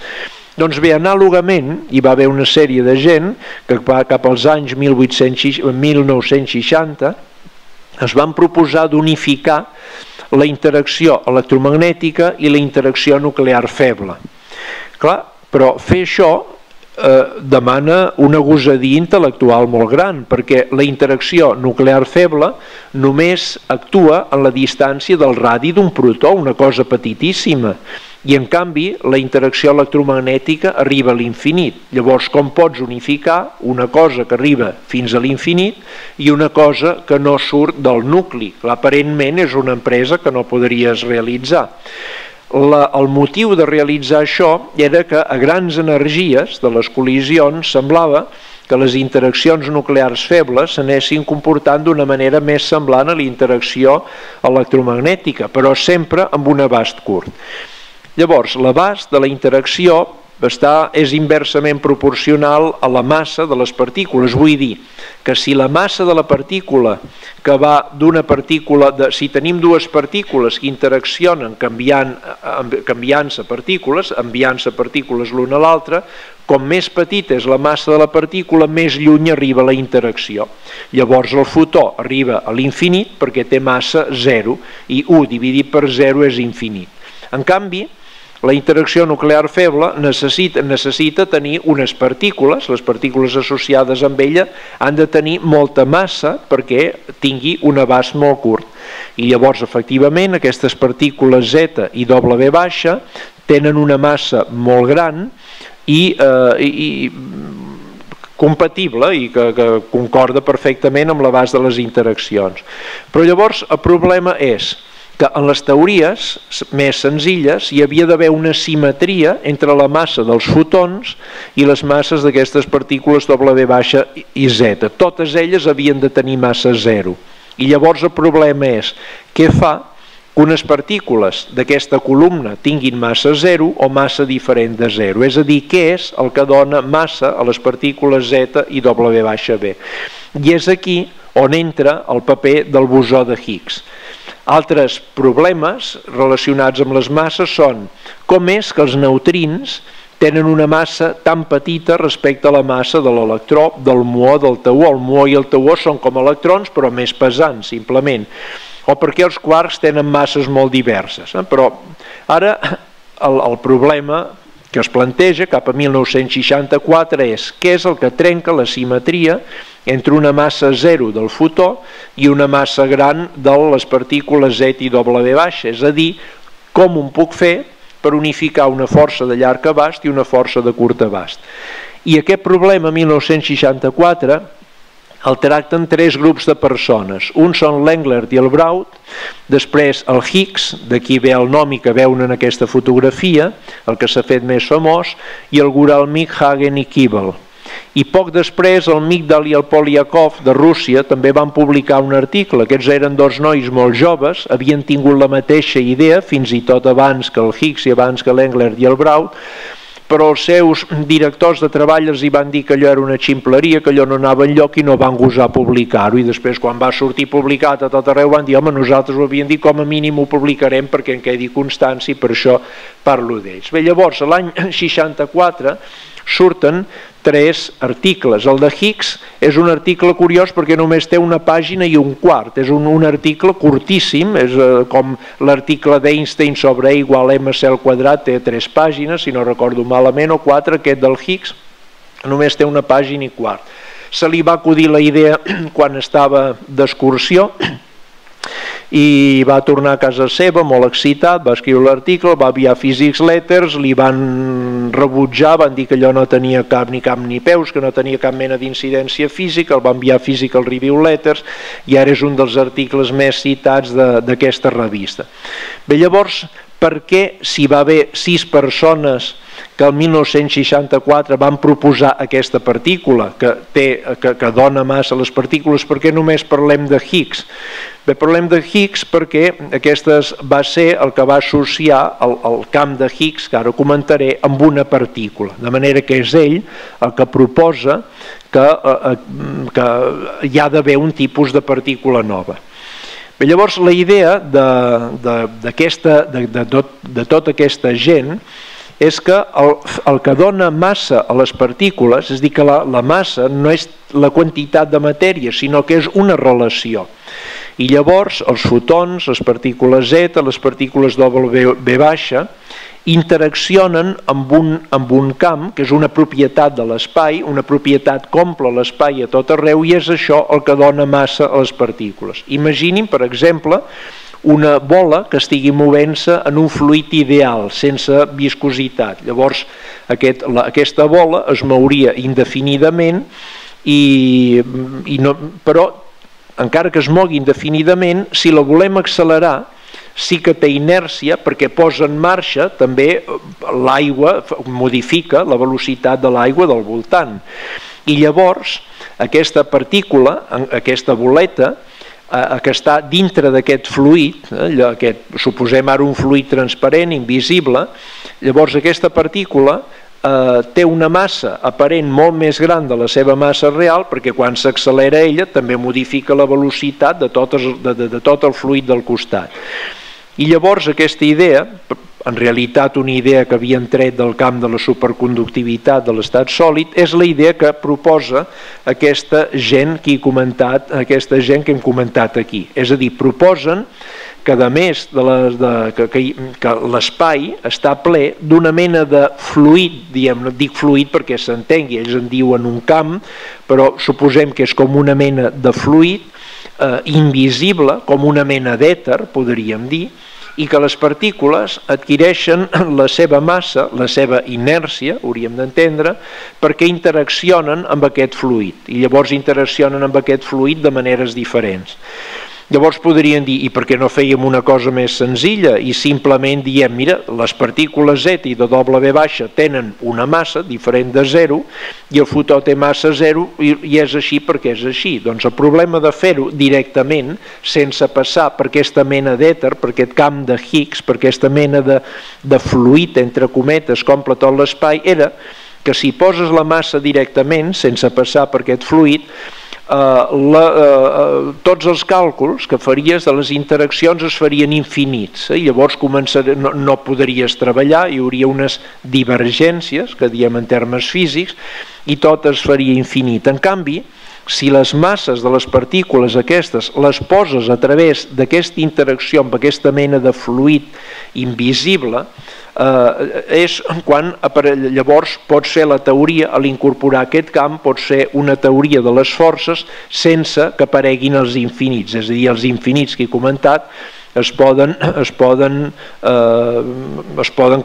Doncs bé, anàlogament, hi va haver una sèrie de gent que cap als anys 1960 es van proposar d'unificar la interacció electromagnètica i la interacció nuclear feble. Clar, però fer això demana una gosadia intel·lectual molt gran, perquè la interacció nuclear feble només actua en la distància del radi d'un protó, una cosa petitíssima, i en canvi la interacció electromagnètica arriba a l'infinit. Llavors, com pots unificar una cosa que arriba fins a l'infinit i una cosa que no surt del nucli? Aparentment és una empresa que no podries realitzar. El motiu de realitzar això era que a grans energies de les col·lisions semblava que les interaccions nuclears febles s'anessin comportant d'una manera més semblant a la interacció electromagnètica, però sempre amb un abast curt. Llavors, l'abast de la interacció és inversament proporcional a la massa de les partícules. Vull dir que si la massa de la partícula que va d'una partícula, si tenim dues partícules que interaccionen canviant-se partícules, enviant-se partícules l'una a l'altra, com més petita és la massa de la partícula, més lluny arriba la interacció. Llavors el fotó arriba a l'infinit perquè té massa 0 i 1 dividit per 0 és infinit. En canvi, la interacció nuclear feble necessita tenir unes partícules, les partícules associades amb ella han de tenir molta massa perquè tingui un abast molt curt. I llavors, efectivament, aquestes partícules Z i W baixa tenen una massa molt gran i compatible i que concorda perfectament amb l'abast de les interaccions. Però llavors el problema és que en les teories més senzilles hi havia d'haver una simetria entre la massa dels fotons i les masses d'aquestes partícules W baixa i Z. Totes elles havien de tenir massa 0. I llavors el problema és què fa que unes partícules d'aquesta columna tinguin massa 0 o massa diferent de 0. És a dir, què és el que dona massa a les partícules Z i W baixa B. I és aquí on entra el paper del bosó de Higgs. Altres problemes relacionats amb les masses són com és que els neutrins tenen una massa tan petita respecte a la massa de l'electró, del muó, del tauó. El muó i el tauó són com electrons però més pesants, simplement. O perquè els quarks tenen masses molt diverses. Però ara el problema que es planteja cap a 1964 és què és el que trenca la simetria entre una massa 0 del fotó i una massa gran de les partícules Z i W baixa, és a dir, com ho puc fer per unificar una força de llarg abast i una força de curt abast. I aquest problema, 1964, el tracten tres grups de persones. Un són l'Englert i el Braud, després el Higgs, d'aquí ve el nom i que veuen en aquesta fotografia, el que s'ha fet més famós, i el Guralnik, Hagen i Kibel. I poc després el Migdal i el Polyakov de Rússia també van publicar un article. Aquests eren dos nois molt joves, havien tingut la mateixa idea, fins i tot abans que el Higgs i abans que l'Englert i el Braud, però els seus directors de treball els hi van dir que allò era una ximpleria, que allò no anava enlloc i no van gosar publicar-ho. I després, quan va sortir publicat a tot arreu, van dir, home, nosaltres ho havíem dit, com a mínim ho publicarem perquè en quedi constància i per això parlo d'ells. Bé, llavors, l'any 64 surten tres articles. El de Higgs és un article curiós perquè només té una pàgina i un quart. És un article curtíssim, és com l'article d'Einstein sobre E igual mc al quadrat, té 3 pàgines, si no recordo malament, o 4. Aquest del Higgs només té una pàgina i quart. Se li va acudir la idea quan estava d'excursió i va tornar a casa seva molt excitat, va escriure l'article, va enviar Physics Letters, li van rebutjar, van dir que allò no tenia cap ni peus, que no tenia cap mena d'incidència física, el va enviar Physical Review Letters i ara és un dels articles més citats d'aquesta revista. Bé, llavors, per què si va haver 6 persones que el 1964 van proposar aquesta partícula que dona massa a les partícules, per què només parlem de Higgs? Bé, parlem de Higgs perquè aquestes va ser el que va associar el camp de Higgs, que ara comentaré, amb una partícula, de manera que és ell el que proposa que hi ha d'haver un tipus de partícula nova. Bé, llavors la idea de tota aquesta gent és que el que dona massa a les partícules, és a dir, que la massa no és la quantitat de matèria, sinó que és una relació. I llavors els fotons, les partícules zeta, les partícules W interaccionen amb un camp, que és una propietat de l'espai, una propietat que omple l'espai a tot arreu, i és això el que dona massa a les partícules. Imaginin, per exemple, una bola que estigui movent-se en un fluid ideal, sense viscositat. Llavors, aquesta bola es mouria indefinidament, però encara que es mogui indefinidament, si la volem accelerar, sí que té inèrcia perquè posa en marxa també l'aigua, modifica la velocitat de l'aigua del voltant. I llavors, aquesta partícula, aquesta boleta, que està dintre d'aquest fluid, suposem ara un fluid transparent, invisible, llavors aquesta partícula té una massa aparent molt més gran de la seva massa real, perquè quan s'accelera ella també modifica la velocitat de tot el fluid del costat. I llavors aquesta idea, en realitat una idea que havien tret del camp de la superconductivitat de l'estat sòlid, és la idea que proposa aquesta gent que hem comentat aquí. És a dir, proposen que a més que l'espai està ple d'una mena de fluid, dic fluid perquè s'entengui, ells en diuen un camp, però suposem que és com una mena de fluid invisible, com una mena d'èter, podríem dir, i que les partícules adquireixen la seva massa, la seva inèrcia, hauríem d'entendre, perquè interaccionen amb aquest fluid, i llavors interaccionen amb aquest fluid de maneres diferents. Llavors podrien dir, i per què no fèiem una cosa més senzilla i simplement diem, mira, les partícules Z i de W tenen una massa diferent de 0 i el fotó té massa 0 i és així perquè és així. Doncs el problema de fer-ho directament, sense passar per aquesta mena d'èter, per aquest camp de Higgs, per aquesta mena de fluid, entre cometes, que omple tot l'espai, era que si poses la massa directament, sense passar per aquest fluid, tots els càlculs que faries de les interaccions es farien infinits, i llavors no podries treballar, hi hauria unes divergències, que diem en termes físics, i tot es faria infinit. En canvi, si les masses de les partícules aquestes les poses a través d'aquesta interacció amb aquesta mena de fluid invisible, és quan llavors pots fer la teoria, a l'incorporar aquest camp, pots fer una teoria de les forces sense que apareguin els infinits, és a dir, els infinits que he comentat es poden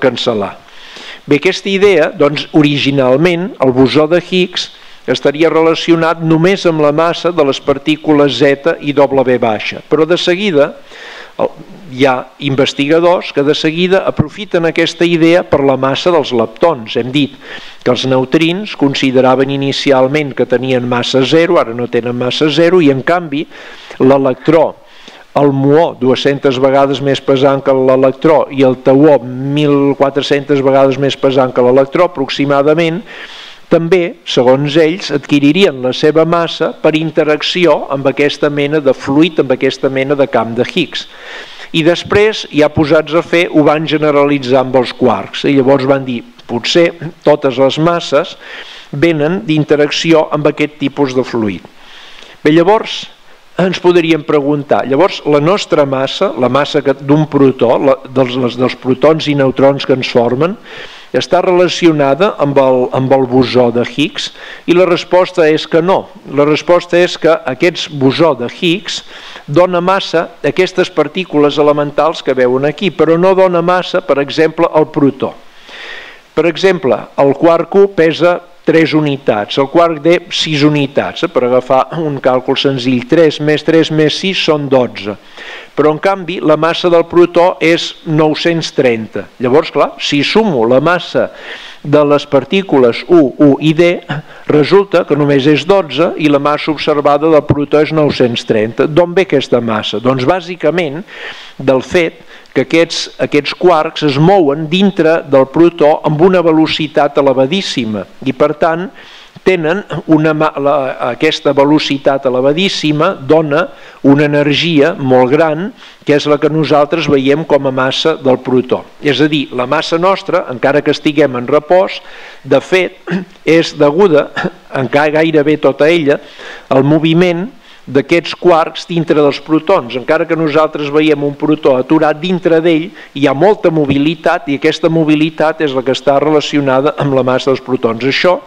cancel·lar. Bé, aquesta idea, doncs, originalment, el bosó de Higgs estaria relacionat només amb la massa de les partícules Z i W baixa, però de seguida hi ha investigadors que de seguida aprofiten aquesta idea per la massa dels leptons. Hem dit que els neutrins consideraven inicialment que tenien massa 0, ara no tenen massa 0, i en canvi l'electró, el muó 200 vegades més pesant que l'electró i el tauó 1.400 vegades més pesant que l'electró aproximadament, també, segons ells, adquiririen la seva massa per interacció amb aquesta mena de fluid, amb aquesta mena de camp de Higgs. I després, ja posats a fer, ho van generalitzar amb els quarks. I llavors van dir, potser totes les masses venen d'interacció amb aquest tipus de fluid. Bé, llavors ens podríem preguntar, llavors la nostra massa, la massa d'un protó, dels protons i neutrons que ens formen, està relacionada amb el bosó de Higgs? I la resposta és que no. La resposta és que aquest bosó de Higgs dona massa a aquestes partícules elementals que veuen aquí, però no dona massa, per exemple, al protó. Per exemple, el quark 1 pesa 3 unitats, el quark D 6 unitats, per agafar un càlcul senzill, 3 més 3 més 6 són 12, però en canvi la massa del protó és 930. Llavors, clar, si sumo la massa de les partícules U, U i D, resulta que només és 12 i la massa observada del protó és 930. D'on ve aquesta massa? Doncs bàsicament del fet que aquests quarks es mouen dintre del protó amb una velocitat elevadíssima i per tant tenen aquesta velocitat elevadíssima dona una energia molt gran que és la que nosaltres veiem com a massa del protó. És a dir, la massa nostra, encara que estiguem en repòs, de fet és deguda, encara gairebé tota ella, al moviment d'aquests quarks dintre dels protons. Encara que nosaltres veiem un protó aturat, dintre d'ell hi ha molta mobilitat i aquesta mobilitat és la que està relacionada amb la massa dels protons. Això,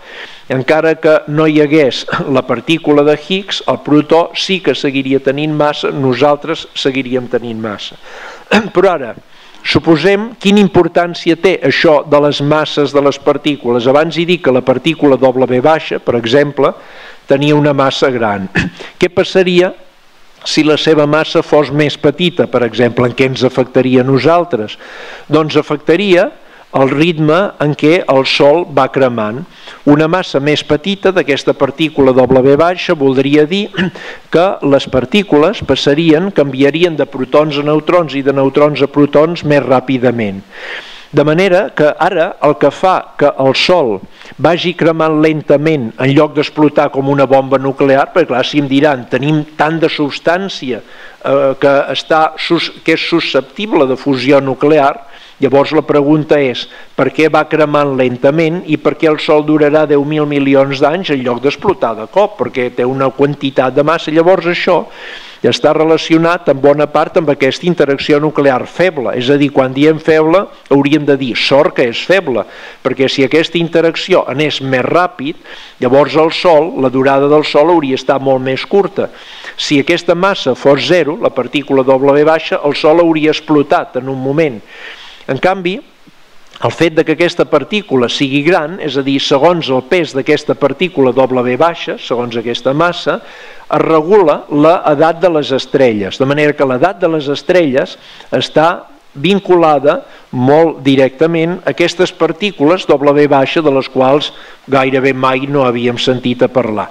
encara que no hi hagués la partícula de Higgs, el protó sí que seguiria tenint massa, nosaltres seguiríem tenint massa. Però ara, suposem quina importància té això de les masses de les partícules. Abans he dit que la partícula W baixa, per exemple, tenia una massa gran. Què passaria si la seva massa fos més petita, per exemple? En què ens afectaria a nosaltres? Doncs afectaria el ritme en què el Sol va cremant. Una massa més petita d'aquesta partícula W baixa voldria dir que les partícules canviarien de protons a neutrons i de neutrons a protons més ràpidament. De manera que ara el que fa que el Sol vagi cremant lentament en lloc d'explotar com una bomba nuclear, perquè clar, si em diran tenim tant de substància que és susceptible de fusió nuclear, llavors la pregunta és per què va cremant lentament i per què el Sol durarà 10.000 milions d'anys en lloc d'explotar de cop, perquè té una quantitat de massa. Llavors això està relacionat en bona part amb aquesta interacció nuclear feble, és a dir, quan diem feble hauríem de dir sort que és feble, perquè si aquesta interacció anés més ràpid, llavors el Sol, la durada del Sol hauria estat molt més curta. Si aquesta massa fos zero, la partícula W baixa, el Sol hauria explotat en un moment. En canvi, el fet que aquesta partícula sigui gran, és a dir, segons el pes d'aquesta partícula W baixa, segons aquesta massa, es regula l'edat de les estrelles, de manera que l'edat de les estrelles està vinculada molt directament a aquestes partícules W baixa de les quals gairebé mai no havíem sentit a parlar.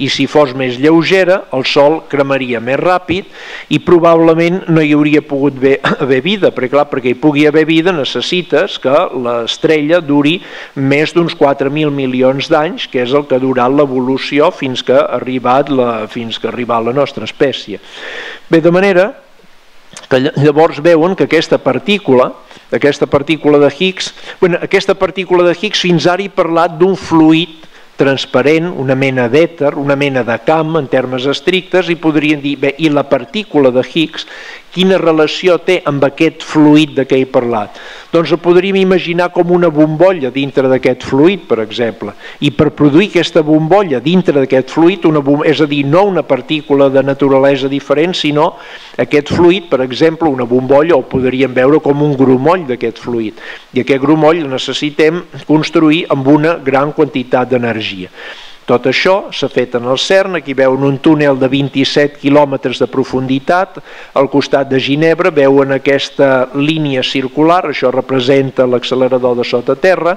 I si fos més lleugera, el Sol cremaria més ràpid i probablement no hi hauria pogut haver vida, perquè clar, perquè hi pugui haver vida necessites que l'estrella duri més d'uns 4.000 milions d'anys, que és el que ha durat l'evolució fins que ha arribat la nostra espècie. Bé, de manera que llavors veuen que aquesta partícula de Higgs, aquesta partícula de Higgs fins ara he parlat d'un fluid transparent, una mena d'èter, una mena de camp en termes estrictes, i podrien dir, bé, i la partícula de Higgs, quina relació té amb aquest fluid de què he parlat? Doncs ho podríem imaginar com una bombolla dintre d'aquest fluid, per exemple, i per produir aquesta bombolla dintre d'aquest fluid, és a dir, no una partícula de naturalesa diferent, sinó aquest fluid, per exemple, una bombolla, o podríem veure com un grumoll d'aquest fluid, i aquest grumoll el necessitem construir amb una gran quantitat d'energia. Tot això s'ha fet en el CERN, aquí veuen un túnel de 27 quilòmetres de profunditat, al costat de Ginebra veuen aquesta línia circular, això representa l'accelerador de sota terra,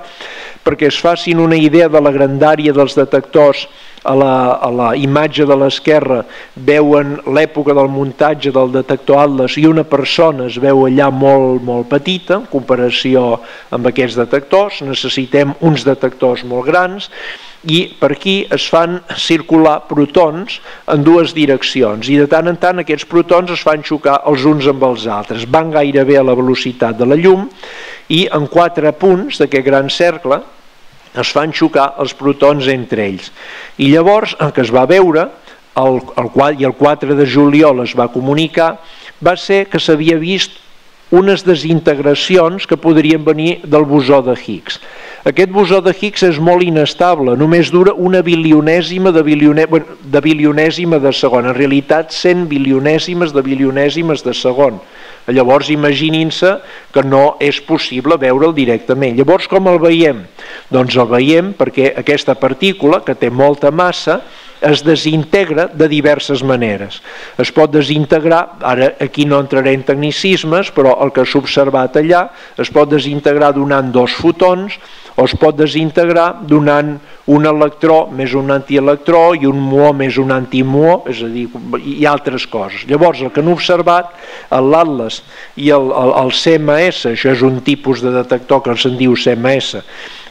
perquè es facin una idea de la grandària dels detectors. A la imatge de l'esquerra veuen l'època del muntatge del detector Atlas i una persona es veu allà molt petita en comparació amb aquests detectors. Necessitem uns detectors molt grans i per aquí es fan circular protons en dues direccions i de tant en tant aquests protons es fan xocar els uns amb els altres, van gairebé a la velocitat de la llum i en 4 punts d'aquest gran cercle es fan xocar els protons entre ells. I llavors el que es va veure, i el 4 de juliol es va comunicar, va ser que s'havia vist unes desintegracions que podrien venir del bosó de Higgs. Aquest bosó de Higgs és molt inestable, només dura una bilionèsima de bilionèsima de segon, en realitat 100 bilionèsimes de segon. Llavors imaginin-se que no és possible veure'l directament. Llavors com el veiem? Doncs el veiem perquè aquesta partícula, que té molta massa, es desintegra de diverses maneres. Es pot desintegrar, ara aquí no entraré en tecnicismes, però el que s'ha observat allà, es pot desintegrar donant 2 fotons, o es pot desintegrar donant un electró més un antielectró i un muó més un antimuó, és a dir, i altres coses. Llavors, el que han observat, l'Atlas i el CMS, això és un tipus de detector que se'n diu CMS,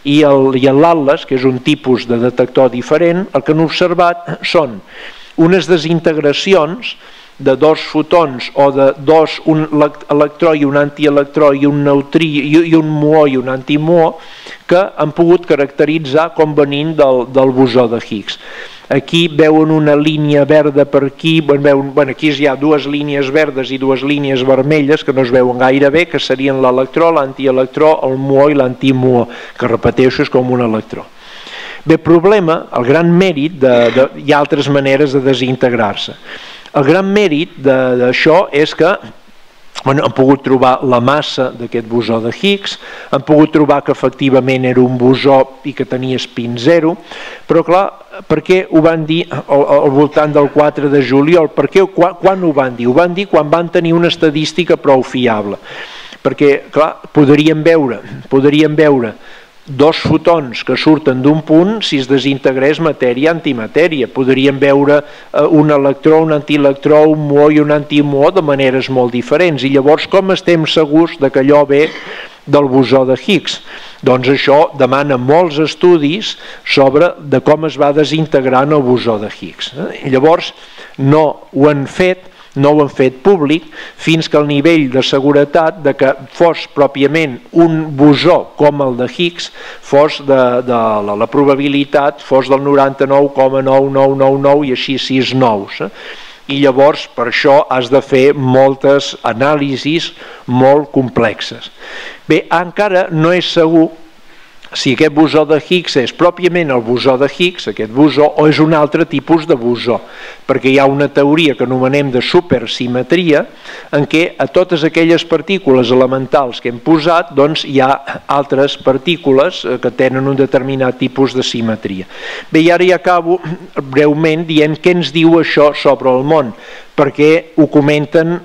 i l'Atlas, que és un tipus de detector diferent, el que han observat són unes desintegracions de 2 fotons o de 2, un electró i un antielectró i un neutrí i un muó i un antimuó que han pogut caracteritzar com venint del bosó de Higgs. Aquí veuen una línia verda per aquí, aquí hi ha 2 línies verdes i 2 línies vermelles que no es veuen gaire bé, que serien l'electró, l'antielectró, el muó i l'antimuó, que repeteixo és com un electró. Bé, problema, el gran mèrit, hi ha altres maneres de desintegrar-se. El gran mèrit d'això és que han pogut trobar la massa d'aquest bosó de Higgs, han pogut trobar que efectivament era un bosó i que tenia spin 0, però clar, per què ho van dir al voltant del 4 de juliol? Quan ho van dir? Ho van dir quan van tenir una estadística prou fiable, perquè clar, podríem veure 2 fotons que surten d'un punt si es desintegrés matèria-antimatèria. Podríem veure un electró, un antielectró, un muó i un antimuó de maneres molt diferents. I llavors com estem segurs que allò ve del bosó de Higgs? Doncs això demana molts estudis sobre com es va desintegrar en el bosó de Higgs. Llavors no ho han fet públic fins que el nivell de seguretat de que fos pròpiament un bosó com el de Higgs fos la probabilitat fos del 99,9999 i així 6 nous. I llavors per això has de fer moltes anàlisis molt complexes. Bé, encara no és segur si aquest bosó de Higgs és pròpiament el bosó de Higgs, aquest bosó, o és un altre tipus de bosó, perquè hi ha una teoria que anomenem de supersimetria, en què a totes aquelles partícules elementals que hem posat, doncs hi ha altres partícules que tenen un determinat tipus de simetria. Bé, i ara ja acabo breument dient què ens diu això sobre el món, perquè ho comenten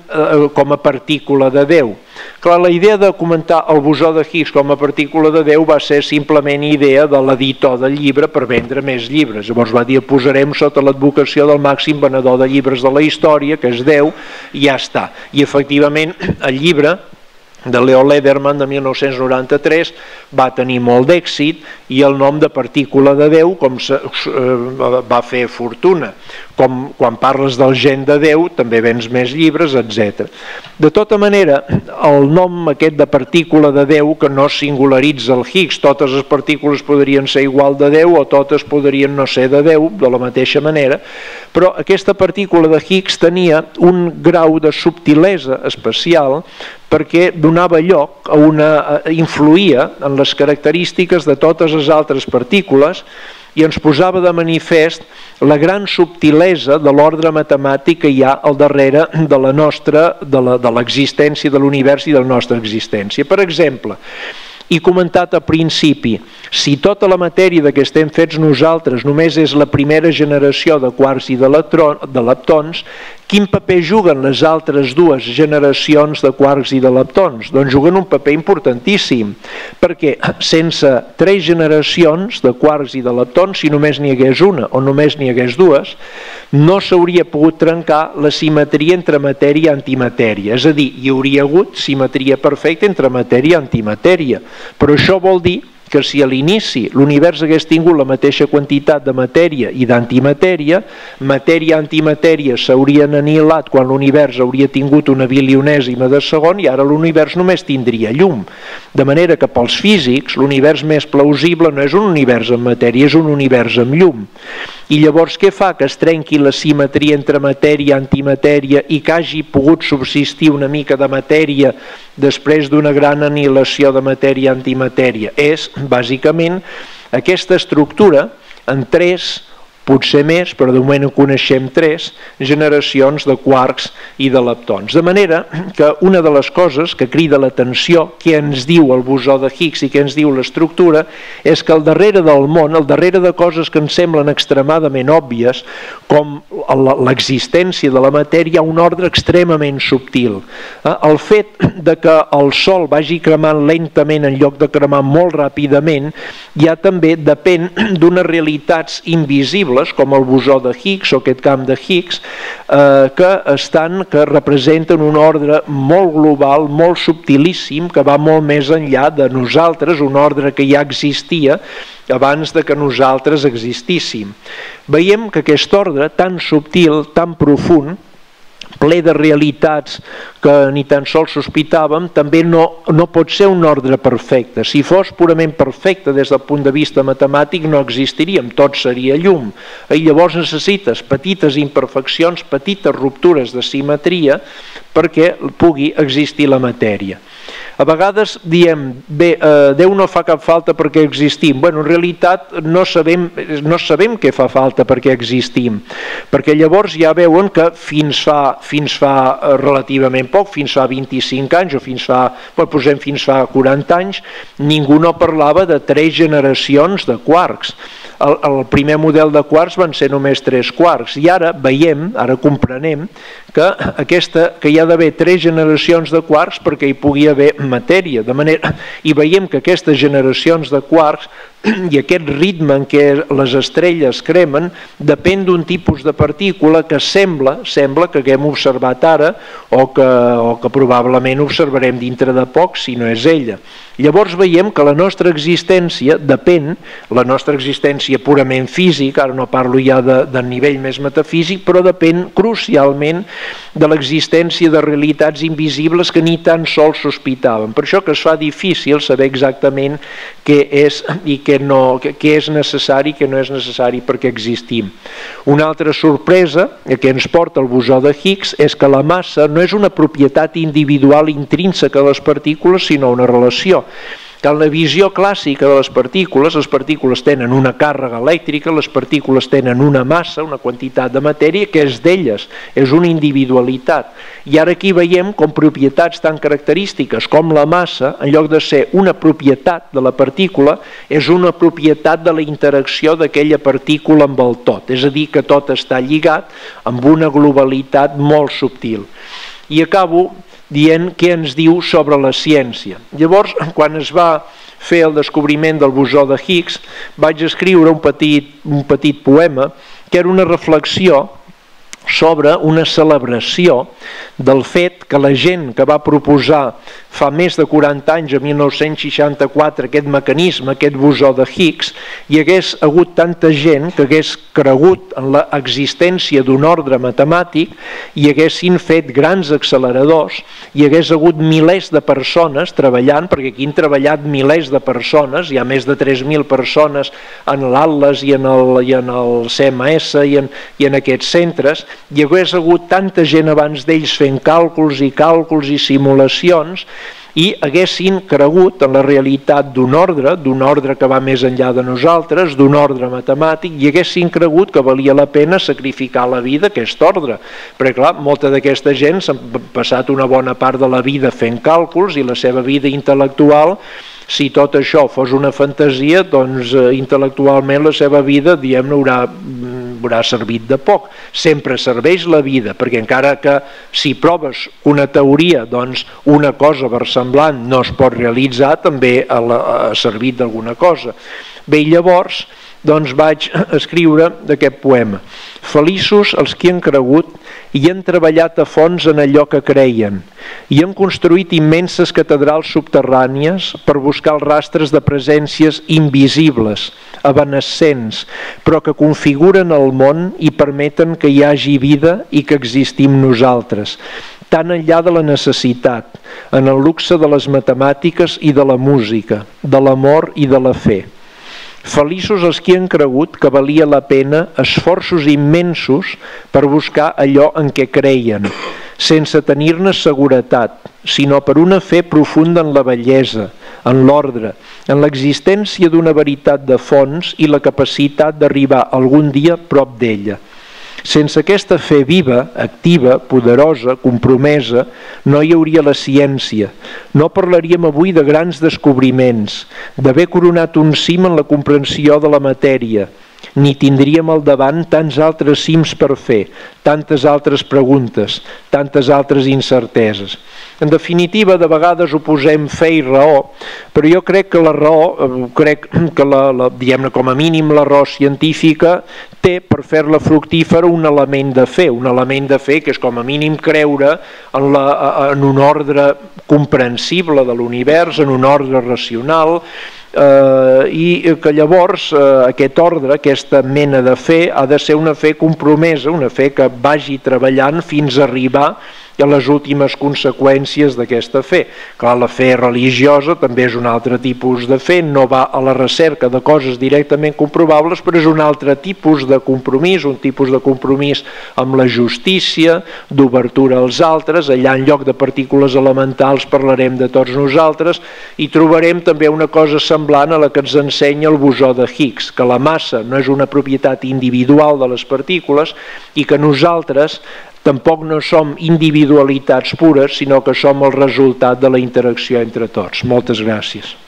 com a partícula de Déu. Clar, la idea de comentar el bosó de Higgs com a partícula de Déu va ser simplement idea de l'editor del llibre per vendre més llibres. Llavors va dir, posarem sota l'advocació del màxim venedor de llibres de la història, que és Déu, i ja està. I efectivament el llibre de Leo Lederman de 1993 va tenir molt d'èxit i el nom de partícula de Déu va fer fortuna. Com quan parles del gen de Déu també vens més llibres, etc. De tota manera, el nom aquest de partícula de Déu, que no singularitza el Higgs, totes les partícules podrien ser igual de Déu o totes podrien no ser de Déu, de la mateixa manera, però aquesta partícula de Higgs tenia un grau de subtilesa especial perquè donava lloc influïa en les característiques de totes les altres partícules i ens posava de manifest la gran subtilesa de l'ordre matemàtic que hi ha al darrere de l'existència de l'univers i de la nostra existència. Per exemple, he comentat al principi, si tota la matèria de què estem fets nosaltres només és la primera generació de quarks i de leptons, quin paper juguen les altres 2 generacions de quarks i de leptons? Doncs juguen un paper importantíssim, perquè sense 3 generacions de quarks i de leptons, si només n'hi hagués una o només n'hi hagués 2, no s'hauria pogut trencar la simetria entre matèria i antimatèria. És a dir, hi hauria hagut simetria perfecta entre matèria i antimatèria. Però això vol dir que si a l'inici l'univers hagués tingut la mateixa quantitat de matèria i d'antimatèria, matèria i antimatèria s'haurien anihilat quan l'univers hauria tingut una bilionèsima de segon i ara l'univers només tindria llum. De manera que pels físics l'univers més plausible no és un univers amb matèria, és un univers amb llum. I llavors què fa? Que es trenqui la simetria entre matèria i antimatèria i que hagi pogut subsistir una mica de matèria després d'una gran anihilació de matèria i antimatèria. És, bàsicament, aquesta estructura en 3, potser més, però de moment en coneixem 3 generacions de quarks i de leptons. De manera que una de les coses que crida l'atenció, que ens diu el bosó de Higgs i que ens diu l'estructura, és que al darrere del món, al darrere de coses que ens semblen extremadament òbvies, com l'existència de la matèria, hi ha un ordre extremament subtil. El fet de que el Sol vagi cremant lentament en lloc de cremar molt ràpidament, ja també depèn d'unes realitats invisibles, com el bosó de Higgs o aquest camp de Higgs, que representen un ordre molt global, molt subtilíssim, que va molt més enllà de nosaltres, un ordre que ja existia abans de que nosaltres existíssim. Veiem que aquest ordre tan subtil, tan profund, ple de realitats que ni tan sols sospitàvem, també no pot ser un ordre perfecte. Si fos purament perfecte des del punt de vista matemàtic no existiríem, tot seria llum. I llavors necessites petites imperfeccions, petites ruptures de simetria perquè pugui existir la matèria. A vegades diem, bé, Déu no fa cap falta perquè existim. Bueno, en realitat no sabem què fa falta perquè existim, perquè llavors ja veuen que fins fa relativament poc, fins fa 25 anys o fins fa 40 anys, ningú no parlava de 3 generacions de quarks. El primer model de quarks van ser només 3 quarks i ara veiem, ara comprenem que hi ha d'haver 3 generacions de quarks perquè hi pugui haver matèria, i veiem que aquestes generacions de quarks i aquest ritme en què les estrelles cremen depèn d'un tipus de partícula que sembla que haguem observat ara o que probablement observarem dintre de poc si no és ella. Llavors veiem que la nostra existència depèn, la nostra existència purament física, ara no parlo ja de nivell més metafísic, però depèn crucialment de l'existència de realitats invisibles que ni tan sols sospitàvem. Per això que es fa difícil saber exactament què és i què és necessari i què no és necessari perquè existim. Una altra sorpresa que ens porta el bosó de Higgs és que la massa no és una propietat individual intrínseca de les partícules, sinó una relació. Que en la visió clàssica de les partícules tenen una càrrega elèctrica, les partícules tenen una massa, una quantitat de matèria que és d'elles, és una individualitat. I ara aquí veiem com propietats tan característiques com la massa, en lloc de ser una propietat de la partícula, és una propietat de la interacció d'aquella partícula amb el tot, és a dir, que tot està lligat amb una globalitat molt subtil. I acabo dient què ens diu sobre la ciència. Llavors, quan es va fer el descobriment del bosó de Higgs, vaig escriure un petit poema que era una reflexió sobre una celebració del fet que la gent que va proposar fa més de 40 anys, a 1964, aquest mecanisme, aquest bosó de Higgs, hi hagués hagut tanta gent que hagués cregut en l'existència d'un ordre matemàtic i haguessin fet grans acceleradors, hi hagués hagut milers de persones treballant, perquè aquí han treballat milers de persones, hi ha més de 3.000 persones en l'Atlas i en el CMS i en aquests centres, hi hagués hagut tanta gent abans d'ells fent càlculs i simulacions i haguessin cregut en la realitat d'un ordre que va més enllà de nosaltres, d'un ordre matemàtic, i haguessin cregut que valia la pena sacrificar la vida a aquest ordre. Perquè, clar, molta d'aquesta gent s'ha passat una bona part de la vida fent càlculs i la seva vida intel·lectual, si tot això fos una fantasia, doncs intel·lectualment la seva vida, diguem-ne, haurà servit de poc. Sempre serveix la vida, perquè encara que si proves una teoria, doncs una cosa versemblant no es pot realitzar, també ha servit d'alguna cosa. Bé, llavors, doncs vaig escriure aquest poema. Feliços els que han cregut i han treballat a fons en allò que creien i han construït immenses catedrals subterrànies per buscar els rastres de presències invisibles, evanescents, però que configuren el món i permeten que hi hagi vida i que existim nosaltres, tan enllà de la necessitat, en el luxe de les matemàtiques i de la música, de l'amor i de la fe. Feliços els qui han cregut que valia la pena esforços immensos per buscar allò en què creien, sense tenir-ne seguretat, sinó per una fe profunda en la bellesa, en l'ordre, en l'existència d'una veritat de fons i la capacitat d'arribar algun dia prop d'ella. Sense aquesta fe viva, activa, poderosa, compromesa, no hi hauria la ciència. No parlaríem avui de grans descobriments, d'haver coronat un cim en la comprensió de la matèria, ni tindríem al davant tants altres cims per fer, tantes altres preguntes, tantes altres incerteses. En definitiva, de vegades oposem fe i raó, però jo crec que la raó, diguem-ne com a mínim la raó científica, té per fer-la fructífera un element de fe que és com a mínim creure en un ordre comprensible de l'univers, en un ordre racional, i que llavors aquest ordre, aquesta mena de fe, ha de ser una fe compromesa, una fe que vagi treballant fins a arribar a les últimes conseqüències d'aquesta fe. Clar, la fe religiosa també és un altre tipus de fe, no va a la recerca de coses directament comprovables, però és un altre tipus de compromís, un tipus de compromís amb la justícia, d'obertura als altres. Allà en lloc de partícules elementals parlarem de tots nosaltres i trobarem també una cosa semblant a la que ens ensenya el bosó de Higgs, que la massa no és una propietat individual de les partícules i que nosaltres tampoc no som individualitats pures, sinó que som el resultat de la interacció entre tots. Moltes gràcies.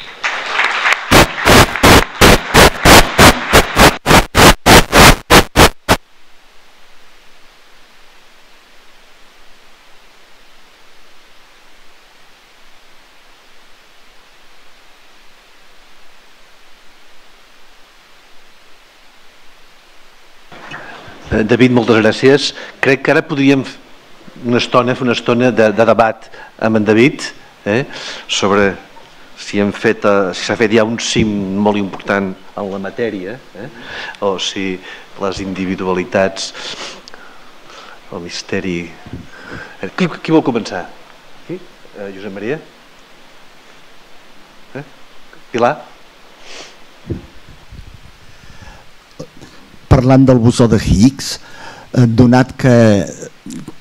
David, moltes gràcies. Crec que ara podríem fer una estona de debat amb en David sobre si s'ha fet ja un cim molt important en la matèria o si les individualitats, el misteri... Qui vol començar? Josep Maria? Pilar? Parlant del bosó de Higgs, donat que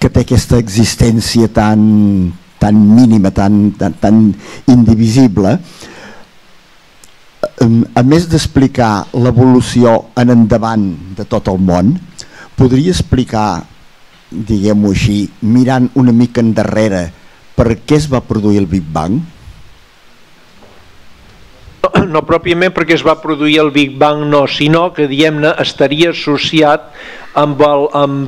té aquesta existència tan mínima, tan indivisible, a més d'explicar l'evolució en endavant de tot el món, podria explicar, diguem-ho així, mirant una mica endarrere, per què es va produir el Big Bang? No pròpiament perquè es va produir el Big Bang, no, sinó que, diguem-ne, estaria associat amb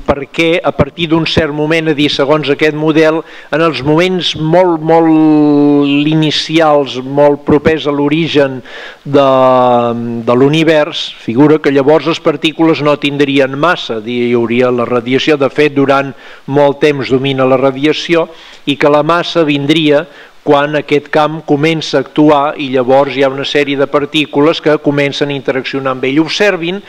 per què a partir d'un cert moment, a dir, segons aquest model, en els moments molt inicials, molt propers a l'origen de l'univers, figura que llavors les partícules no tindrien massa, hi hauria la radiació, de fet durant molt temps domina la radiació, i que la massa vindria quan aquest camp comença a actuar i llavors hi ha una sèrie de partícules que comencen a interaccionar amb ell. Observin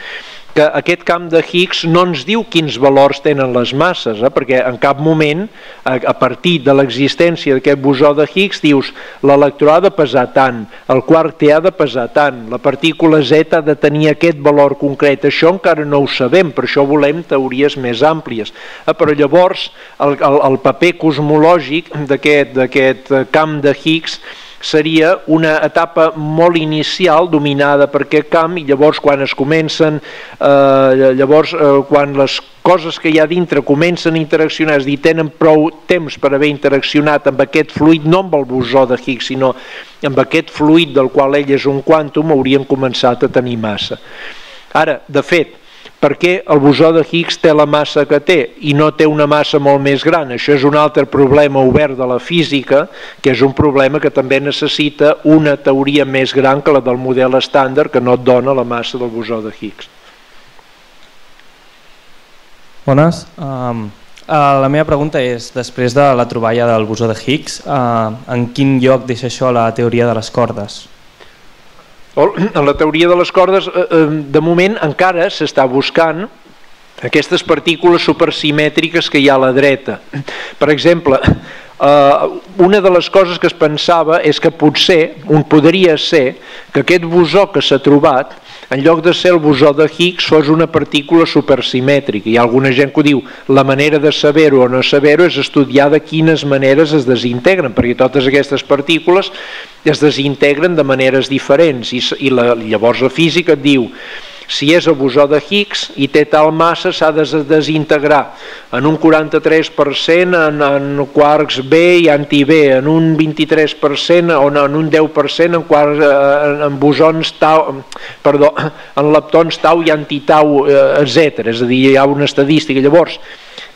que aquest camp de Higgs no ens diu quins valors tenen les masses, perquè en cap moment, a partir de l'existència d'aquest bosó de Higgs, dius l'electró ha de pesar tant, el quark T ha de pesar tant, la partícula Z ha de tenir aquest valor concret. Això encara no ho sabem, per això volem teories més àmplies. Però llavors el paper cosmològic d'aquest camp de Higgs seria una etapa molt inicial dominada per aquest camp i llavors quan es comencen, quan les coses que hi ha dintre comencen a interaccionar, és a dir, tenen prou temps per haver interaccionat amb aquest fluid, no amb el bosó de Higgs, sinó amb aquest fluid del qual ell és un quàntum, haurien començat a tenir massa. Ara, de fet, per què el bosó de Higgs té la massa que té i no té una massa molt més gran? Això és un altre problema obert de la física, que és un problema que també necessita una teoria més gran que la del model estàndard, que no et dona la massa del bosó de Higgs. Bones. La meva pregunta és, després de la troballa del bosó de Higgs, en quin lloc deixa això la teoria de les cordes? En la teoria de les cordes, de moment encara s'està buscant aquestes partícules supersimètriques que hi ha a la dreta. Per exemple, una de les coses que es pensava és que potser, podria ser, que aquest bosó que s'ha trobat en lloc de ser el bosó de Higgs fos una partícula supersimètrica. Hi ha alguna gent que ho diu, la manera de saber-ho o no saber-ho és estudiar de quines maneres es desintegren, perquè totes aquestes partícules es desintegren de maneres diferents i llavors la física et diu si és el bosó de Higgs i té tal massa s'ha de desintegrar en un 43% en quarks B i anti-B, en un 23% o en un 10% en bosons tau, perdó, en leptons tau i antitau, etc. És a dir, hi ha una estadística. Llavors,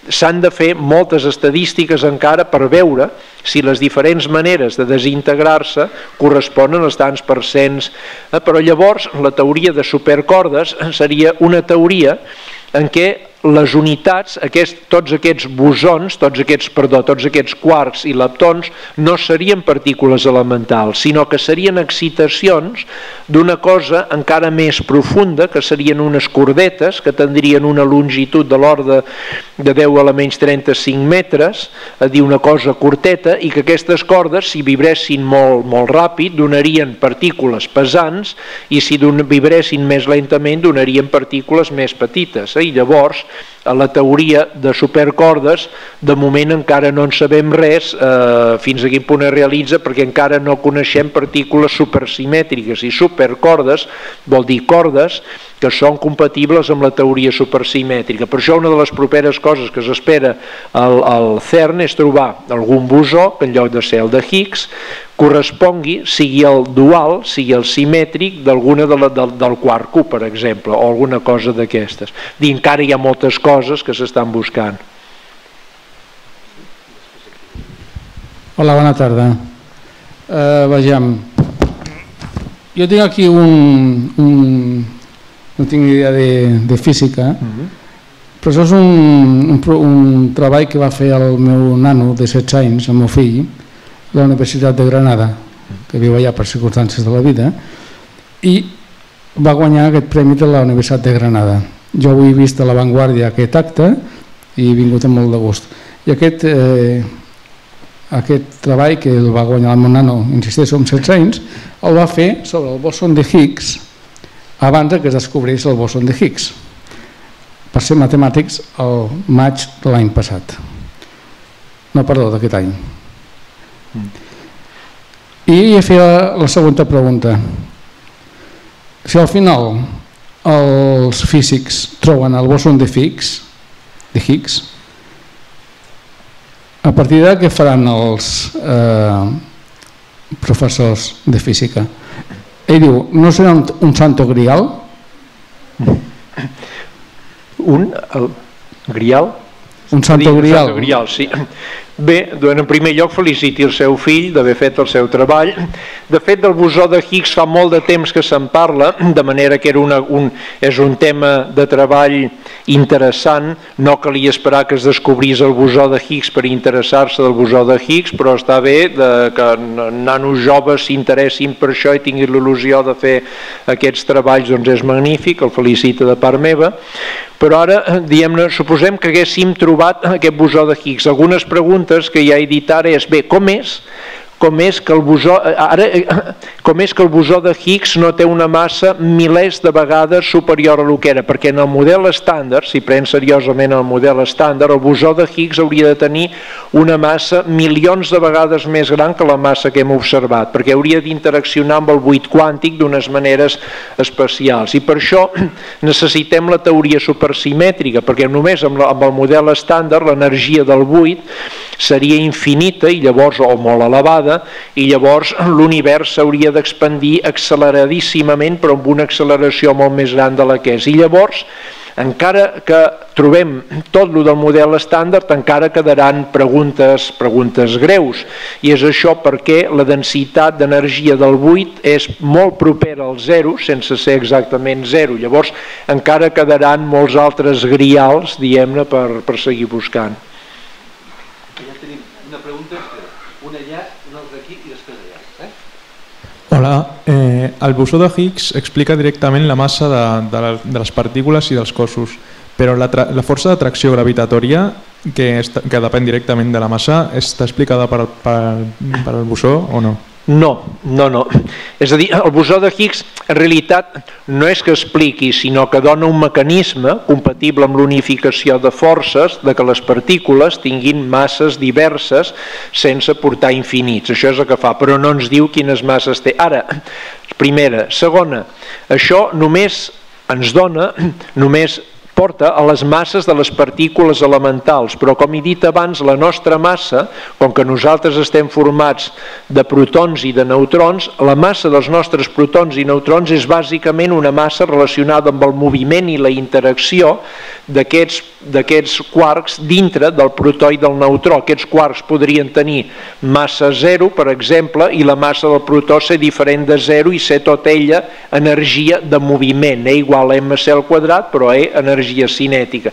s'han de fer moltes estadístiques encara per veure si les diferents maneres de desintegrar-se corresponen als tants percents. Però llavors la teoria de supercordes seria una teoria en què les unitats, tots aquests bosons, tots aquests quarks i leptons no serien partícules elementals, sinó que serien excitacions d'una cosa encara més profunda, que serien unes cordetes que tindrien una longitud de l'ordre de 10 a la menys 35 metres, a dir una cosa curteta, i que aquestes cordes, si vibressin molt ràpid, donarien partícules pesants, i si vibressin més lentament, donarien partícules més petites. I llavors, a la teoria de supercordes, de moment encara no en sabem res fins a quin punt es realitza, perquè encara no coneixem partícules supersimètriques, i supercordes vol dir cordes que són compatibles amb la teoria supersimètrica. Per això una de les properes coses que s'espera al CERN és trobar algun bosó que en lloc de ser el de Higgs correspongui, sigui el dual, sigui el simètric d'alguna del quart Q, per exemple, o alguna cosa d'aquestes. Encara hi ha moltes coses que s'estan buscant. Hola, bona tarda. Vejam, jo tinc aquí no tinc ni idea de física, però això és un treball que va fer el meu nano de 16 anys, el meu fill, a la Universitat de Granada, que viu allà per circumstàncies de la vida, i va guanyar aquest premi de la Universitat de Granada. Jo avui he vist a La Vanguardia aquest acte i he vingut amb molt de gust. I aquest treball que el va guanyar el meu nano, insisteixo, amb 16 anys, el va fer sobre el bòson de Higgs abans que es descobrís el bòson de Higgs. Per ser matemàtics, el maig de l'any passat. No, perdó, d'aquest any. I feia la següent pregunta. Si al final els físics troben el bòson de Higgs, a partir de què faran els professors de física? Ell diu, no serà un santo grial? Un grial? Un santo grial. Sí. Bé, en primer lloc feliciti el seu fill d'haver fet el seu treball. De fet, del bosó de Higgs fa molt de temps que se'n parla, de manera que és un tema de treball interessant. No calia esperar que es descobrís el bosó de Higgs per interessar-se del bosó de Higgs, però està bé que nanos joves s'interessin per això i tinguin l'il·lusió de fer aquests treballs, doncs és magnífic, el felicita de part meva. Però ara, diguem-ne, suposem que haguéssim trobat aquest bosó de Higgs. Algunes preguntes que ja he dit ara és, bé, com és que el bosó de Higgs no té una massa milers de vegades superior a el que era? Perquè en el model estàndard, si pren seriosament el model estàndard, el bosó de Higgs hauria de tenir una massa milions de vegades més gran que la massa que hem observat, perquè hauria d'interaccionar amb el buit quàntic d'unes maneres especials. I per això necessitem la teoria supersimètrica, perquè només amb el model estàndard l'energia del buit seria infinita i llavors, o molt elevada, i llavors l'univers s'hauria d'expandir acceleradíssimament, però amb una acceleració molt més gran de la que és. I llavors, encara que trobem tot el del model estàndard, encara quedaran preguntes greus. I és això perquè la densitat d'energia del buit és molt propera al zero, sense ser exactament zero. Llavors, encara quedaran molts altres grials, diguem-ne, per seguir buscant. Ja tenim una pregunta, una allà, una altra aquí i després allà. Hola, el bosó de Higgs explica directament la massa de les partícules i dels cossos, però la força d'atracció gravitatòria, que depèn directament de la massa, està explicada per el bosó o no? No. És a dir, el bosó de Higgs en realitat no és que expliqui, sinó que dona un mecanisme compatible amb l'unificació de forces, de que les partícules tinguin masses diverses sense portar infinits. Això és el que fa, però no ens diu quines masses té. Ara, primera. Segona, això només ens dona, només porta a les masses de les partícules elementals, però com he dit abans, la nostra massa, com que nosaltres estem formats de protons i de neutrons, la massa dels nostres protons i neutrons és bàsicament una massa relacionada amb el moviment i la interacció d'aquests quarks dintre del protó i del neutró. Aquests quarks podrien tenir massa 0, per exemple, i la massa del protó ser diferent de 0 i ser tota ella energia de moviment, E igual a mc al quadrat, però E energia cinètica.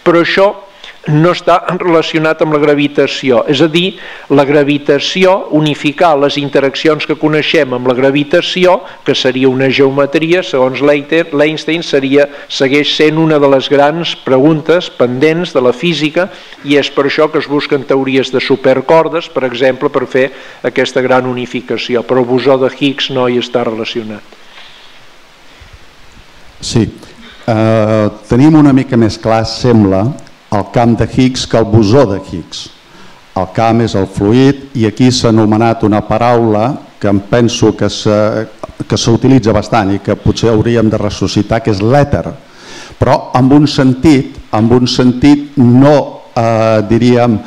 Però això no està relacionat amb la gravitació, és a dir, la gravitació, unificar les interaccions que coneixem amb la gravitació, que seria una geometria, segons l'Einstein, segueix sent una de les grans preguntes pendents de la física, i és per això que es busquen teories de supercordes, per exemple, per fer aquesta gran unificació, però el bosó de Higgs no hi està relacionat. Sí, tenim una mica més clar, sembla, el camp de Higgs que el bosó de Higgs. El camp és el fluid i aquí s'ha anomenat una paraula que em penso que s'utilitza bastant i que potser hauríem de ressuscitar, que és l'èter, però amb un sentit no, diríem,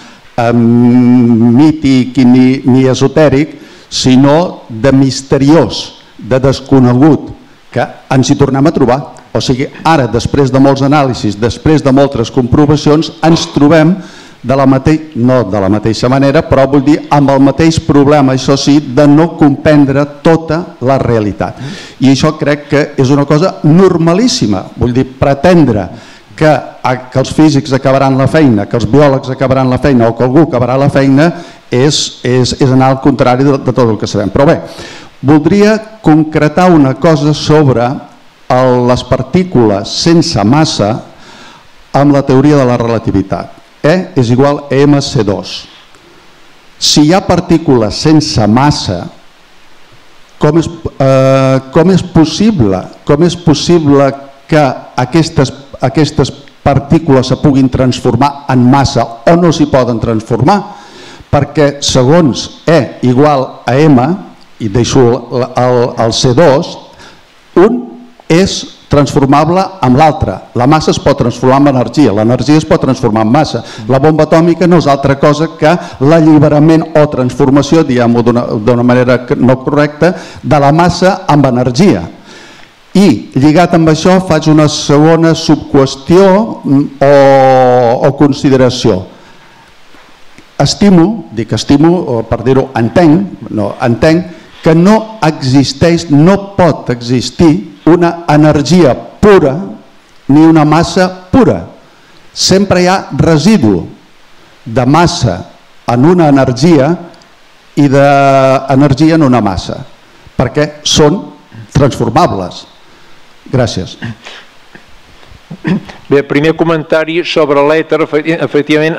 mític ni esotèric, sinó de misteriós, de desconegut, que ens hi tornem a trobar. O sigui, ara, després de molts anàlisis, després de moltes comprovacions, ens trobem no de la mateixa manera, però vull dir amb el mateix problema, això sí, de no comprendre tota la realitat. I això crec que és una cosa normalíssima, vull dir, pretendre que els físics acabaran la feina, que els biòlegs acabaran la feina o que algú acabarà la feina és anar al contrari de tot el que sabem. Però bé, voldria concretar una cosa sobre les partícules sense massa amb la teoria de la relativitat. E és igual a mc2. Si hi ha partícules sense massa, com és possible que aquestes partícules se puguin transformar en massa o no s'hi poden transformar? Perquè segons E igual a M, i deixo el C2, un és transformable amb l'altre. La massa es pot transformar en energia, l'energia es pot transformar en massa. La bomba atòmica no és altra cosa que l'alliberament o transformació, diguem-ho d'una manera no correcta, de la massa amb energia. I lligat amb això faig una segona subqüestió o consideració. Estimo, per dir-ho, entenc que no existeix, no pot existir una energia pura ni una massa pura. Sempre hi ha residu de massa en una energia i d'energia en una massa, perquè són transformables. Gràcies. Bé, primer comentari sobre l'èter. Efectivament,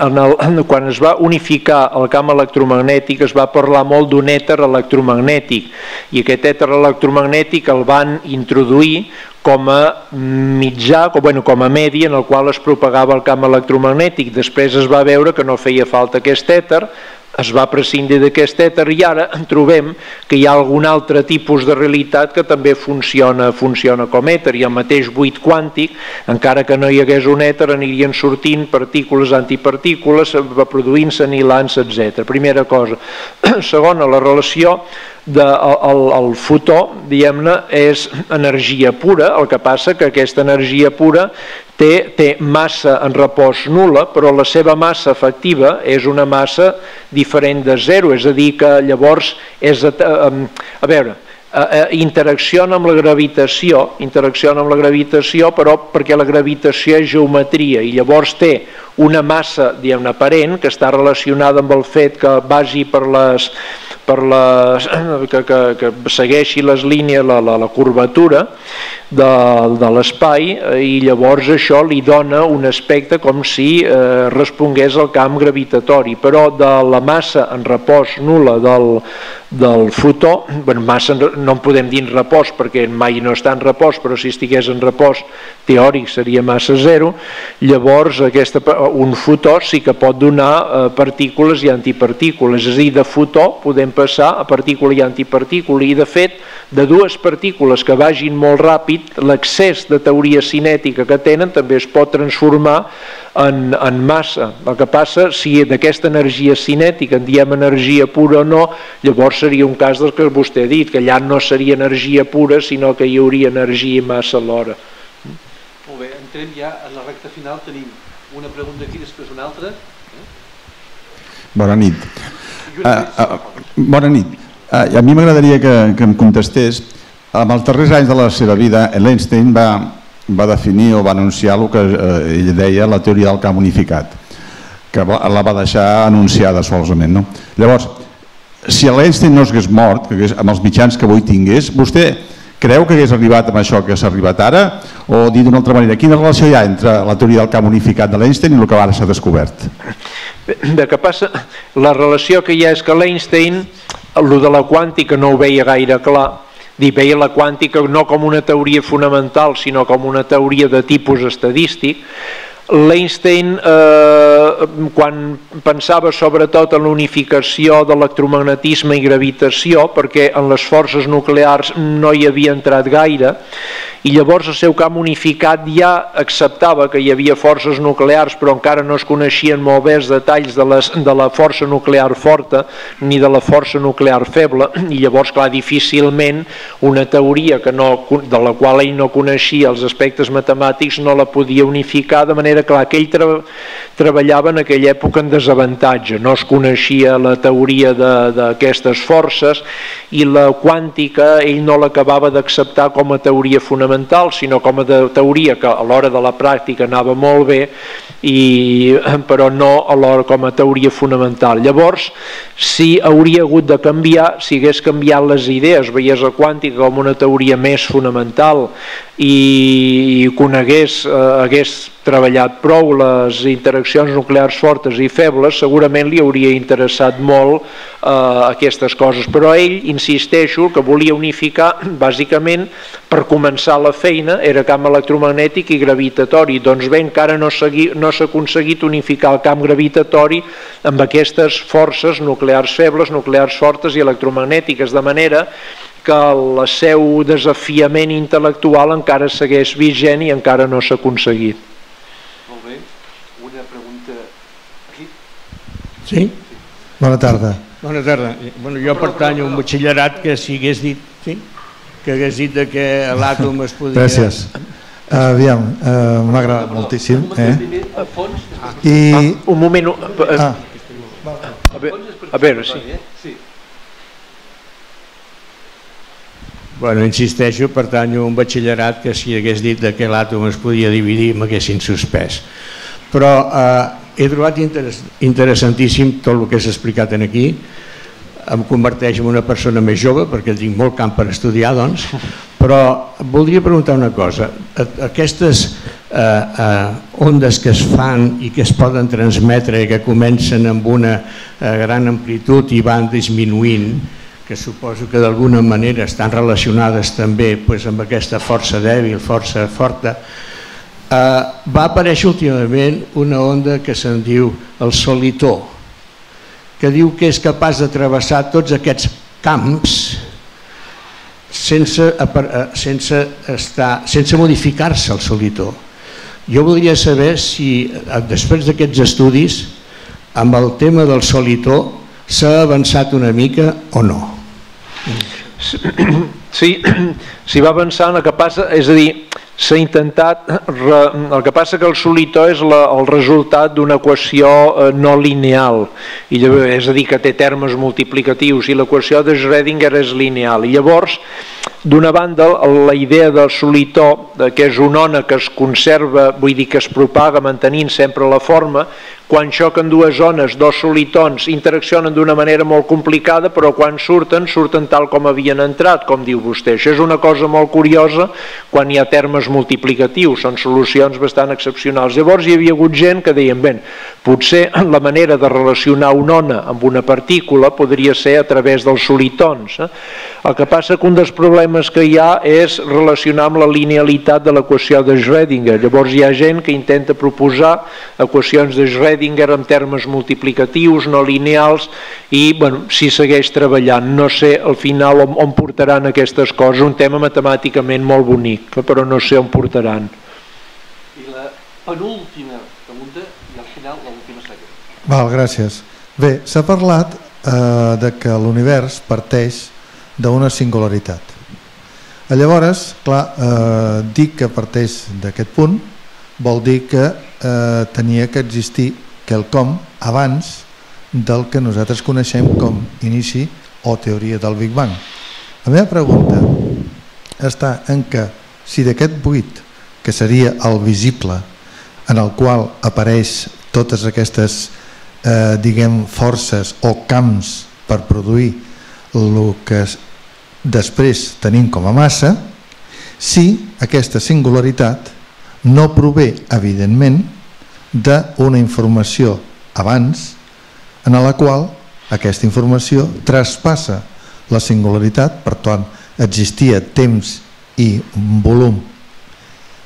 quan es va unificar el camp electromagnètic es va parlar molt d'un èter electromagnètic, i aquest èter electromagnètic el van introduir com a mitjà, com a medi en el qual es propagava el camp electromagnètic. Després es va veure que no feia falta aquest èter, es va prescindir d'aquest èter i ara trobem que hi ha algun altre tipus de realitat que també funciona com èter. I el mateix buit quàntic, encara que no hi hagués un èter, anirien sortint partícules, antipartícules, produint-se, anihilant-se, etc. Primera cosa. Segona, la relació del fotó, diguem-ne, és energia pura, el que passa que aquesta energia pura té massa en repòs nul·la, però la seva massa efectiva és una massa diferent de zero, és a dir, que llavors interacciona amb la gravitació, però perquè la gravitació és geometria, i llavors té una massa, diguem-ne, aparent, que està relacionada amb el fet que vagi que segueixi les línies, la curvatura de l'espai, i llavors això li dona un aspecte com si respongués al camp gravitatori, però de la massa en repòs nul·la del fotó, massa no en podem dir en repòs perquè mai no està en repòs, però si estigués en repòs teòric seria massa zero. Llavors un fotó sí que pot donar partícules i antipartícules, és a dir, de fotó podem passar a partícula i antipartícula, i de fet de dues partícules que vagin molt ràpid, l'excés de teoria cinètica que tenen també es pot transformar en massa. El que passa, si d'aquesta energia cinètica en diem energia pura o no, llavors seria un cas del que vostè ha dit, que allà no seria energia pura, sinó que hi hauria energia i massa alhora. Molt bé, entrem ja en la recta final, tenim una pregunta aquí, després una altra. Bona nit. Bona nit. A mi m'agradaria que em contestés, en els darrers anys de la seva vida, l'Einstein va definir o va anunciar el que ell deia la teoria del camp unificat, que la va deixar anunciada solament. Llavors, si l'Einstein no s'hagués mort, amb els mitjans que avui tingués, vostè creu que hagués arribat amb això que s'ha arribat ara? O dit d'una altra manera, quina relació hi ha entre la teoria del camp unificat de l'Einstein i el que ara s'ha descobert? El que passa, la relació que hi ha és que l'Einstein, el de la quàntica no ho veia gaire clar, veia la quàntica no com una teoria fonamental, sinó com una teoria de tipus estadístic. L'Einstein, quan pensava sobretot en l'unificació d'electromagnetisme i gravitació, perquè en les forces nuclears no hi havia entrat gaire, i llavors el seu camp unificat ja acceptava que hi havia forces nuclears, però encara no es coneixien molt bé els detalls de la força nuclear forta ni de la força nuclear feble, i llavors, clar, difícilment una teoria de la qual ell no coneixia els aspectes matemàtics no la podia unificar, de manera que ell treballava en aquella època en desavantatge, no es coneixia la teoria d'aquestes forces, i la quàntica ell no l'acabava d'acceptar com a teoria fonamental, sinó com a teoria que a l'hora de la pràctica anava molt bé, però no alhora com a teoria fonamental. Llavors, si hauria hagut de canviar, si hagués canviat les idees, veiés la quàntica com una teoria més fonamental i hagués treballat prou les interaccions nuclears fortes i febles, segurament li hauria interessat molt aquestes coses, però ell, insisteixo, que volia unificar bàsicament per començar la feina era camp electromagnètic i gravitatori. Doncs bé, encara no s'ha aconseguit unificar el camp gravitatori amb aquestes forces nuclears febles, nuclears fortes i electromagnètiques, de manera que el seu desafiament intel·lectual encara segueix vigent i encara no s'ha aconseguit. Molt bé. Una pregunta aquí? Sí? Bona tarda. Bona tarda. Jo pertanyo a un batxillerat que si hagués dit... Sí? Que hagués dit que l'àtom es podia... Gràcies. Aviam, m'ha agradat moltíssim. Un moment... A veure, sí. Bueno, insisteixo, pertanyo a un batxillerat que si hagués dit que l'àtom es podia dividir m'haguessin suspès. Però he trobat interessantíssim tot el que s'ha explicat aquí. Em converteix en una persona més jove perquè tinc molt camp per estudiar, doncs, però voldria preguntar una cosa. Aquestes ondes que es fan i que es poden transmetre i que comencen amb una gran amplitud i van disminuint, que suposo que d'alguna manera estan relacionades també amb aquesta força dèbil, força forta, va aparèixer últimament una onda que se'n diu el solitó, que diu que és capaç de travessar tots aquests camps sense modificar-se el solitó. Jo voldria saber si després d'aquests estudis amb el tema del solitó s'ha avançat una mica o no. Sí, s'hi va avançant, el que passa, és a dir, s'ha intentat, el que passa que el solitó és el resultat d'una equació no lineal, és a dir, que té termes multiplicatius, i l'equació de Schrödinger és lineal. I llavors, d'una banda, la idea del solitó, que és una ona que es conserva, vull dir que es propaga mantenint sempre la forma, quan xoquen dues zones, dos solitons, interaccionen d'una manera molt complicada, però quan surten tal com havien entrat, com diu vostè. Això és una cosa molt curiosa quan hi ha termes multiplicatius, són solucions bastant excepcionals. Llavors hi havia hagut gent que deien, bé, potser la manera de relacionar una ona amb una partícula podria ser a través dels solitons. El que passa que un dels problemes que hi ha és relacionar amb la linealitat de l'equació de Schrödinger. Llavors hi ha gent que intenta proposar equacions de Schrödinger en termes multiplicatius, no lineals, i s'hi segueix treballant. No sé al final on portaran aquestes coses, un tema matemàticament molt bonic, però no sé on portaran. I la penúltima pregunta i al final l'última secreta. Val, gràcies. Bé, s'ha parlat de que l'univers parteix d'una singularitat. Llavors, clar, dir que parteix d'aquest punt vol dir que tenia que existir quelcom abans del que nosaltres coneixem com inici o teoria del Big Bang. La meva pregunta està en que si d'aquest buit, que seria el visible, en el qual apareix totes aquestes forces o camps per produir el que després tenim com a massa, si aquesta singularitat no prové, evidentment, d'una informació abans en la qual aquesta informació traspassa la singularitat, per tant, existia temps i volum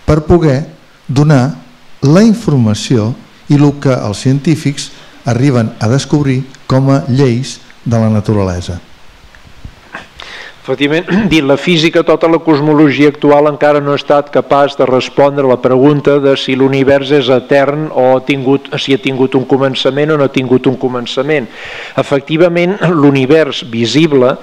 per poder donar la informació i el que els científics arriben a descobrir com a lleis de la naturalesa. Efectivament, la física, tota la cosmologia actual encara no ha estat capaç de respondre a la pregunta de si l'univers és etern o si ha tingut un començament o no ha tingut un començament. Efectivament, l'univers visible,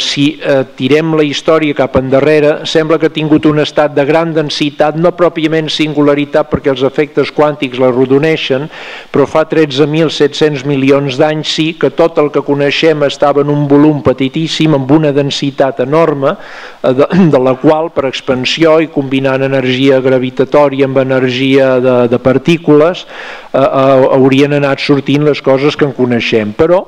si tirem la història cap endarrere, sembla que ha tingut un estat de gran densitat, no pròpiament singularitat perquè els efectes quàntics l'arrodoneixen, però fa 13.700 milions d'anys sí que tot el que coneixem estava en un volum petitíssim, amb una densitat enorme, de la qual per expansió i combinant energia gravitatòria amb energia de partícules haurien anat sortint les coses que en coneixem. Però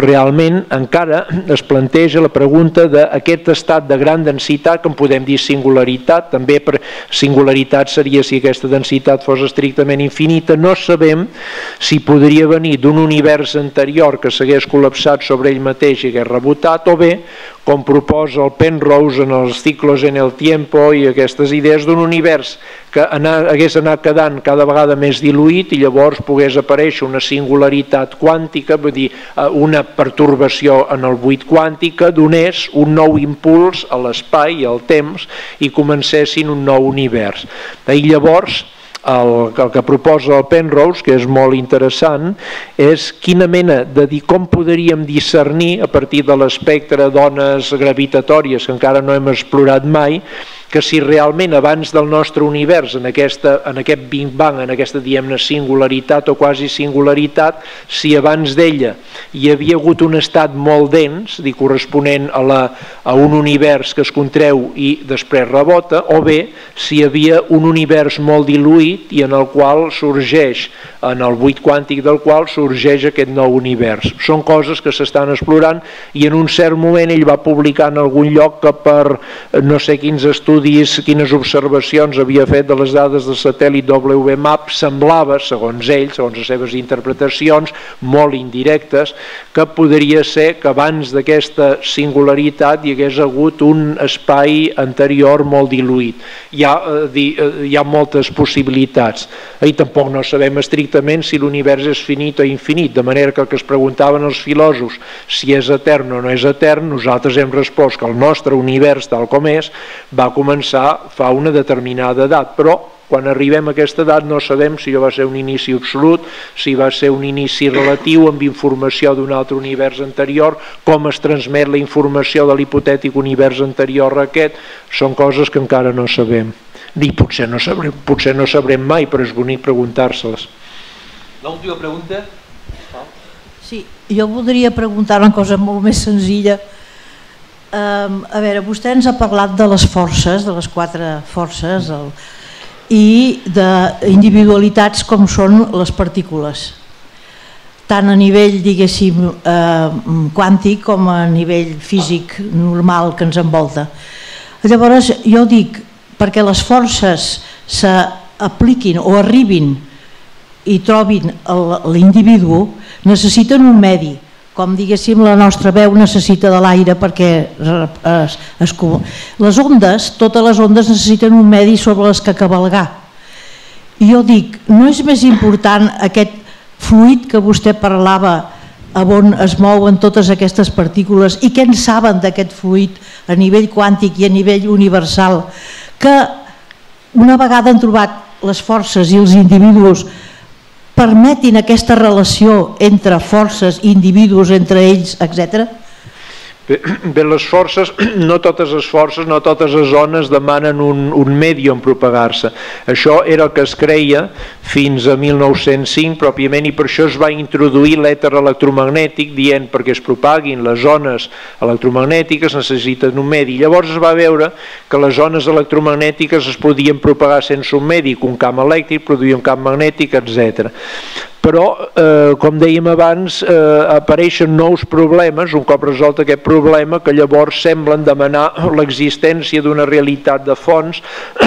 realment encara es planteja la pregunta d'aquest estat de gran densitat que en podem dir singularitat, també per singularitat seria si aquesta densitat fos estrictament infinita. No sabem si podria venir d'un univers anterior que s'hagués col·lapsat sobre ell mateix i hagués rebotat, o bé, com proposa el Penrose en els ciclos en el tiempo i aquestes idees d'un univers que hagués anat quedant cada vegada més diluït i llavors pogués aparèixer una singularitat quàntica, vull dir, una pertorbació en el buit quàntic que donés un nou impuls a l'espai i al temps i comencessin un nou univers. I llavors el que proposa el Penrose, que és molt interessant, és quina mena de dir com podríem discernir a partir de l'espectre d'ones gravitatòries que encara no hem explorat mai, que si realment abans del nostre univers, en aquest Big Bang, en aquesta singularitat o quasi singularitat, si abans d'ella hi havia hagut un estat molt dens, corresponent a un univers que es contreu i després rebota, o bé si hi havia un univers molt diluït i en el qual sorgeix, en el buit quàntic del qual sorgeix aquest nou univers. Són coses que s'estan explorant i en un cert moment ell va publicar en algun lloc que per no sé quins estudis, quines observacions havia fet de les dades del satèl·lit WMAP, semblava, segons ell, segons les seves interpretacions, molt indirectes, que podria ser que abans d'aquesta singularitat hi hagués hagut un espai anterior molt diluït. Hi ha moltes possibilitats. I tampoc no sabem estrictament si l'univers és finit o infinit, de manera que el que es preguntaven els filòsofs si és etern o no és etern, nosaltres hem respost que el nostre univers, tal com és, va començar fa una determinada edat, però quan arribem a aquesta edat no sabem si va ser un inici absolut, si va ser un inici relatiu amb informació d'un altre univers anterior, com es transmet la informació de l'hipotètic univers anterior a aquest, són coses que encara no sabem. I potser no sabrem mai, però és bonic preguntar-se-les. L'última pregunta? Sí, jo voldria preguntar una cosa molt més senzilla. A veure, vostè ens ha parlat de les forces, de les 4 forces, i d'individualitats com són les partícules, tant a nivell, diguéssim, quàntic com a nivell físic normal que ens envolta. Llavors, jo dic, perquè les forces s'apliquin o arribin i trobin l'individu, necessiten un medi, com diguéssim la nostra veu necessita de l'aire perquè les ondes, totes les ondes necessiten un medi sobre les que cavalgar. I jo dic, no és més important aquest fluid que vostè parlava on es mouen totes aquestes partícules i què en saben d'aquest fluid a nivell quàntic i a nivell universal, que una vegada han trobat les forces i els individus permetin aquesta relació entre forces i individus, entre ells, etc. Bé, les forces, no totes les forces, no totes les zones demanen un medi on propagar-se. Això era el que es creia fins a 1905 pròpiament, i per això es va introduir l'èter electromagnètic dient perquè es propaguin les zones electromagnètiques necessiten un medi. Llavors es va veure que les zones electromagnètiques es podien propagar sense un medi, que un camp elèctric produïa un camp magnètic, etc. Però, com dèiem abans, apareixen nous problemes, un cop resolt aquest problema, que llavors semblen demanar l'existència d'una realitat de fons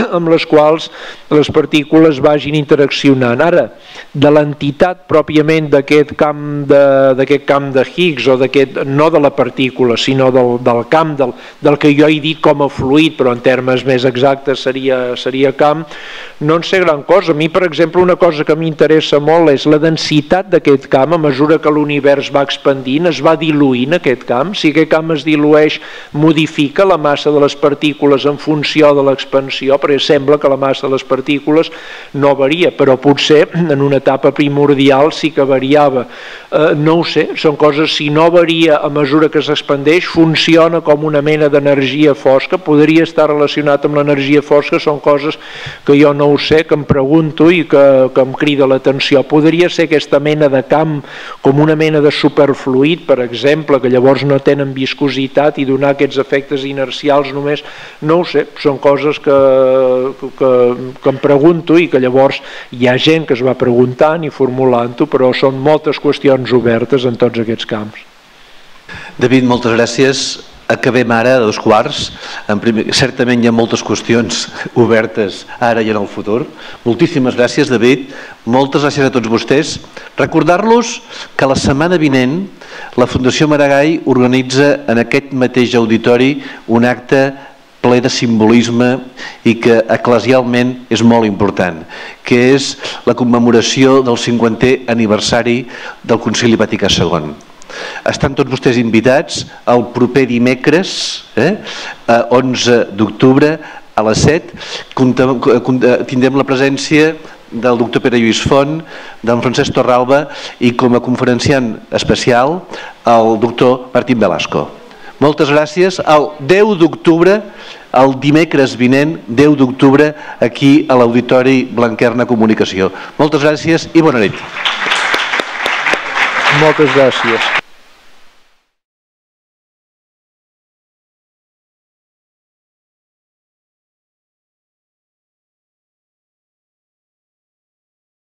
amb les quals les partícules vagin interaccionant. Ara, de l'entitat pròpiament d'aquest camp de Higgs, o no de la partícula, sinó del camp, del que jo he dit com a fluid, però en termes més exactes seria camp, no en sé gran cosa. A mi, per exemple, una cosa que m'interessa molt és la densitat d'aquest camp. A mesura que l'univers va expandint, es va diluint aquest camp. Si aquest camp es dilueix, modifica la massa de les partícules en funció de l'expansió, perquè sembla que la massa de les partícules no varia, però potser en una etapa primordial sí que variava. No ho sé, són coses, si no varia a mesura que s'expandeix, funciona com una mena d'energia fosca, podria estar relacionat amb l'energia fosca, són coses que jo no ho sé, que em pregunto i que em crida l'atenció. Podria ser aquesta mena de camp com una mena de superfluid, per exemple, que llavors no tenen viscositat i donar aquests efectes inercials només, no ho sé, són coses que em pregunto i que llavors hi ha gent que es va preguntant i formulant-ho, però són moltes qüestions obertes en tots aquests camps. David, moltes gràcies. Acabem ara a 2:15. Certament hi ha moltes qüestions obertes ara i en el futur. Moltíssimes gràcies, David. Moltes gràcies a tots vostès. Recordar-los que la setmana vinent la Fundació Maragall organitza en aquest mateix auditori un acte ple de simbolisme i que eclesialment és molt important, que és la commemoració del 50è aniversari del Concili Vaticà II. Estan tots vostès invitats el proper dimecres, 11 d'octubre, a les 7. Tindrem la presència del doctor Pere Lluís Font, d'en Francesc Torralba i com a conferenciant especial el doctor Martín Velasco. Moltes gràcies. El 10 d'octubre, el dimecres vinent, 10 d'octubre, aquí a l'Auditori Blanquerna Comunicació. Moltes gràcies i bona nit. Moltes gràcies.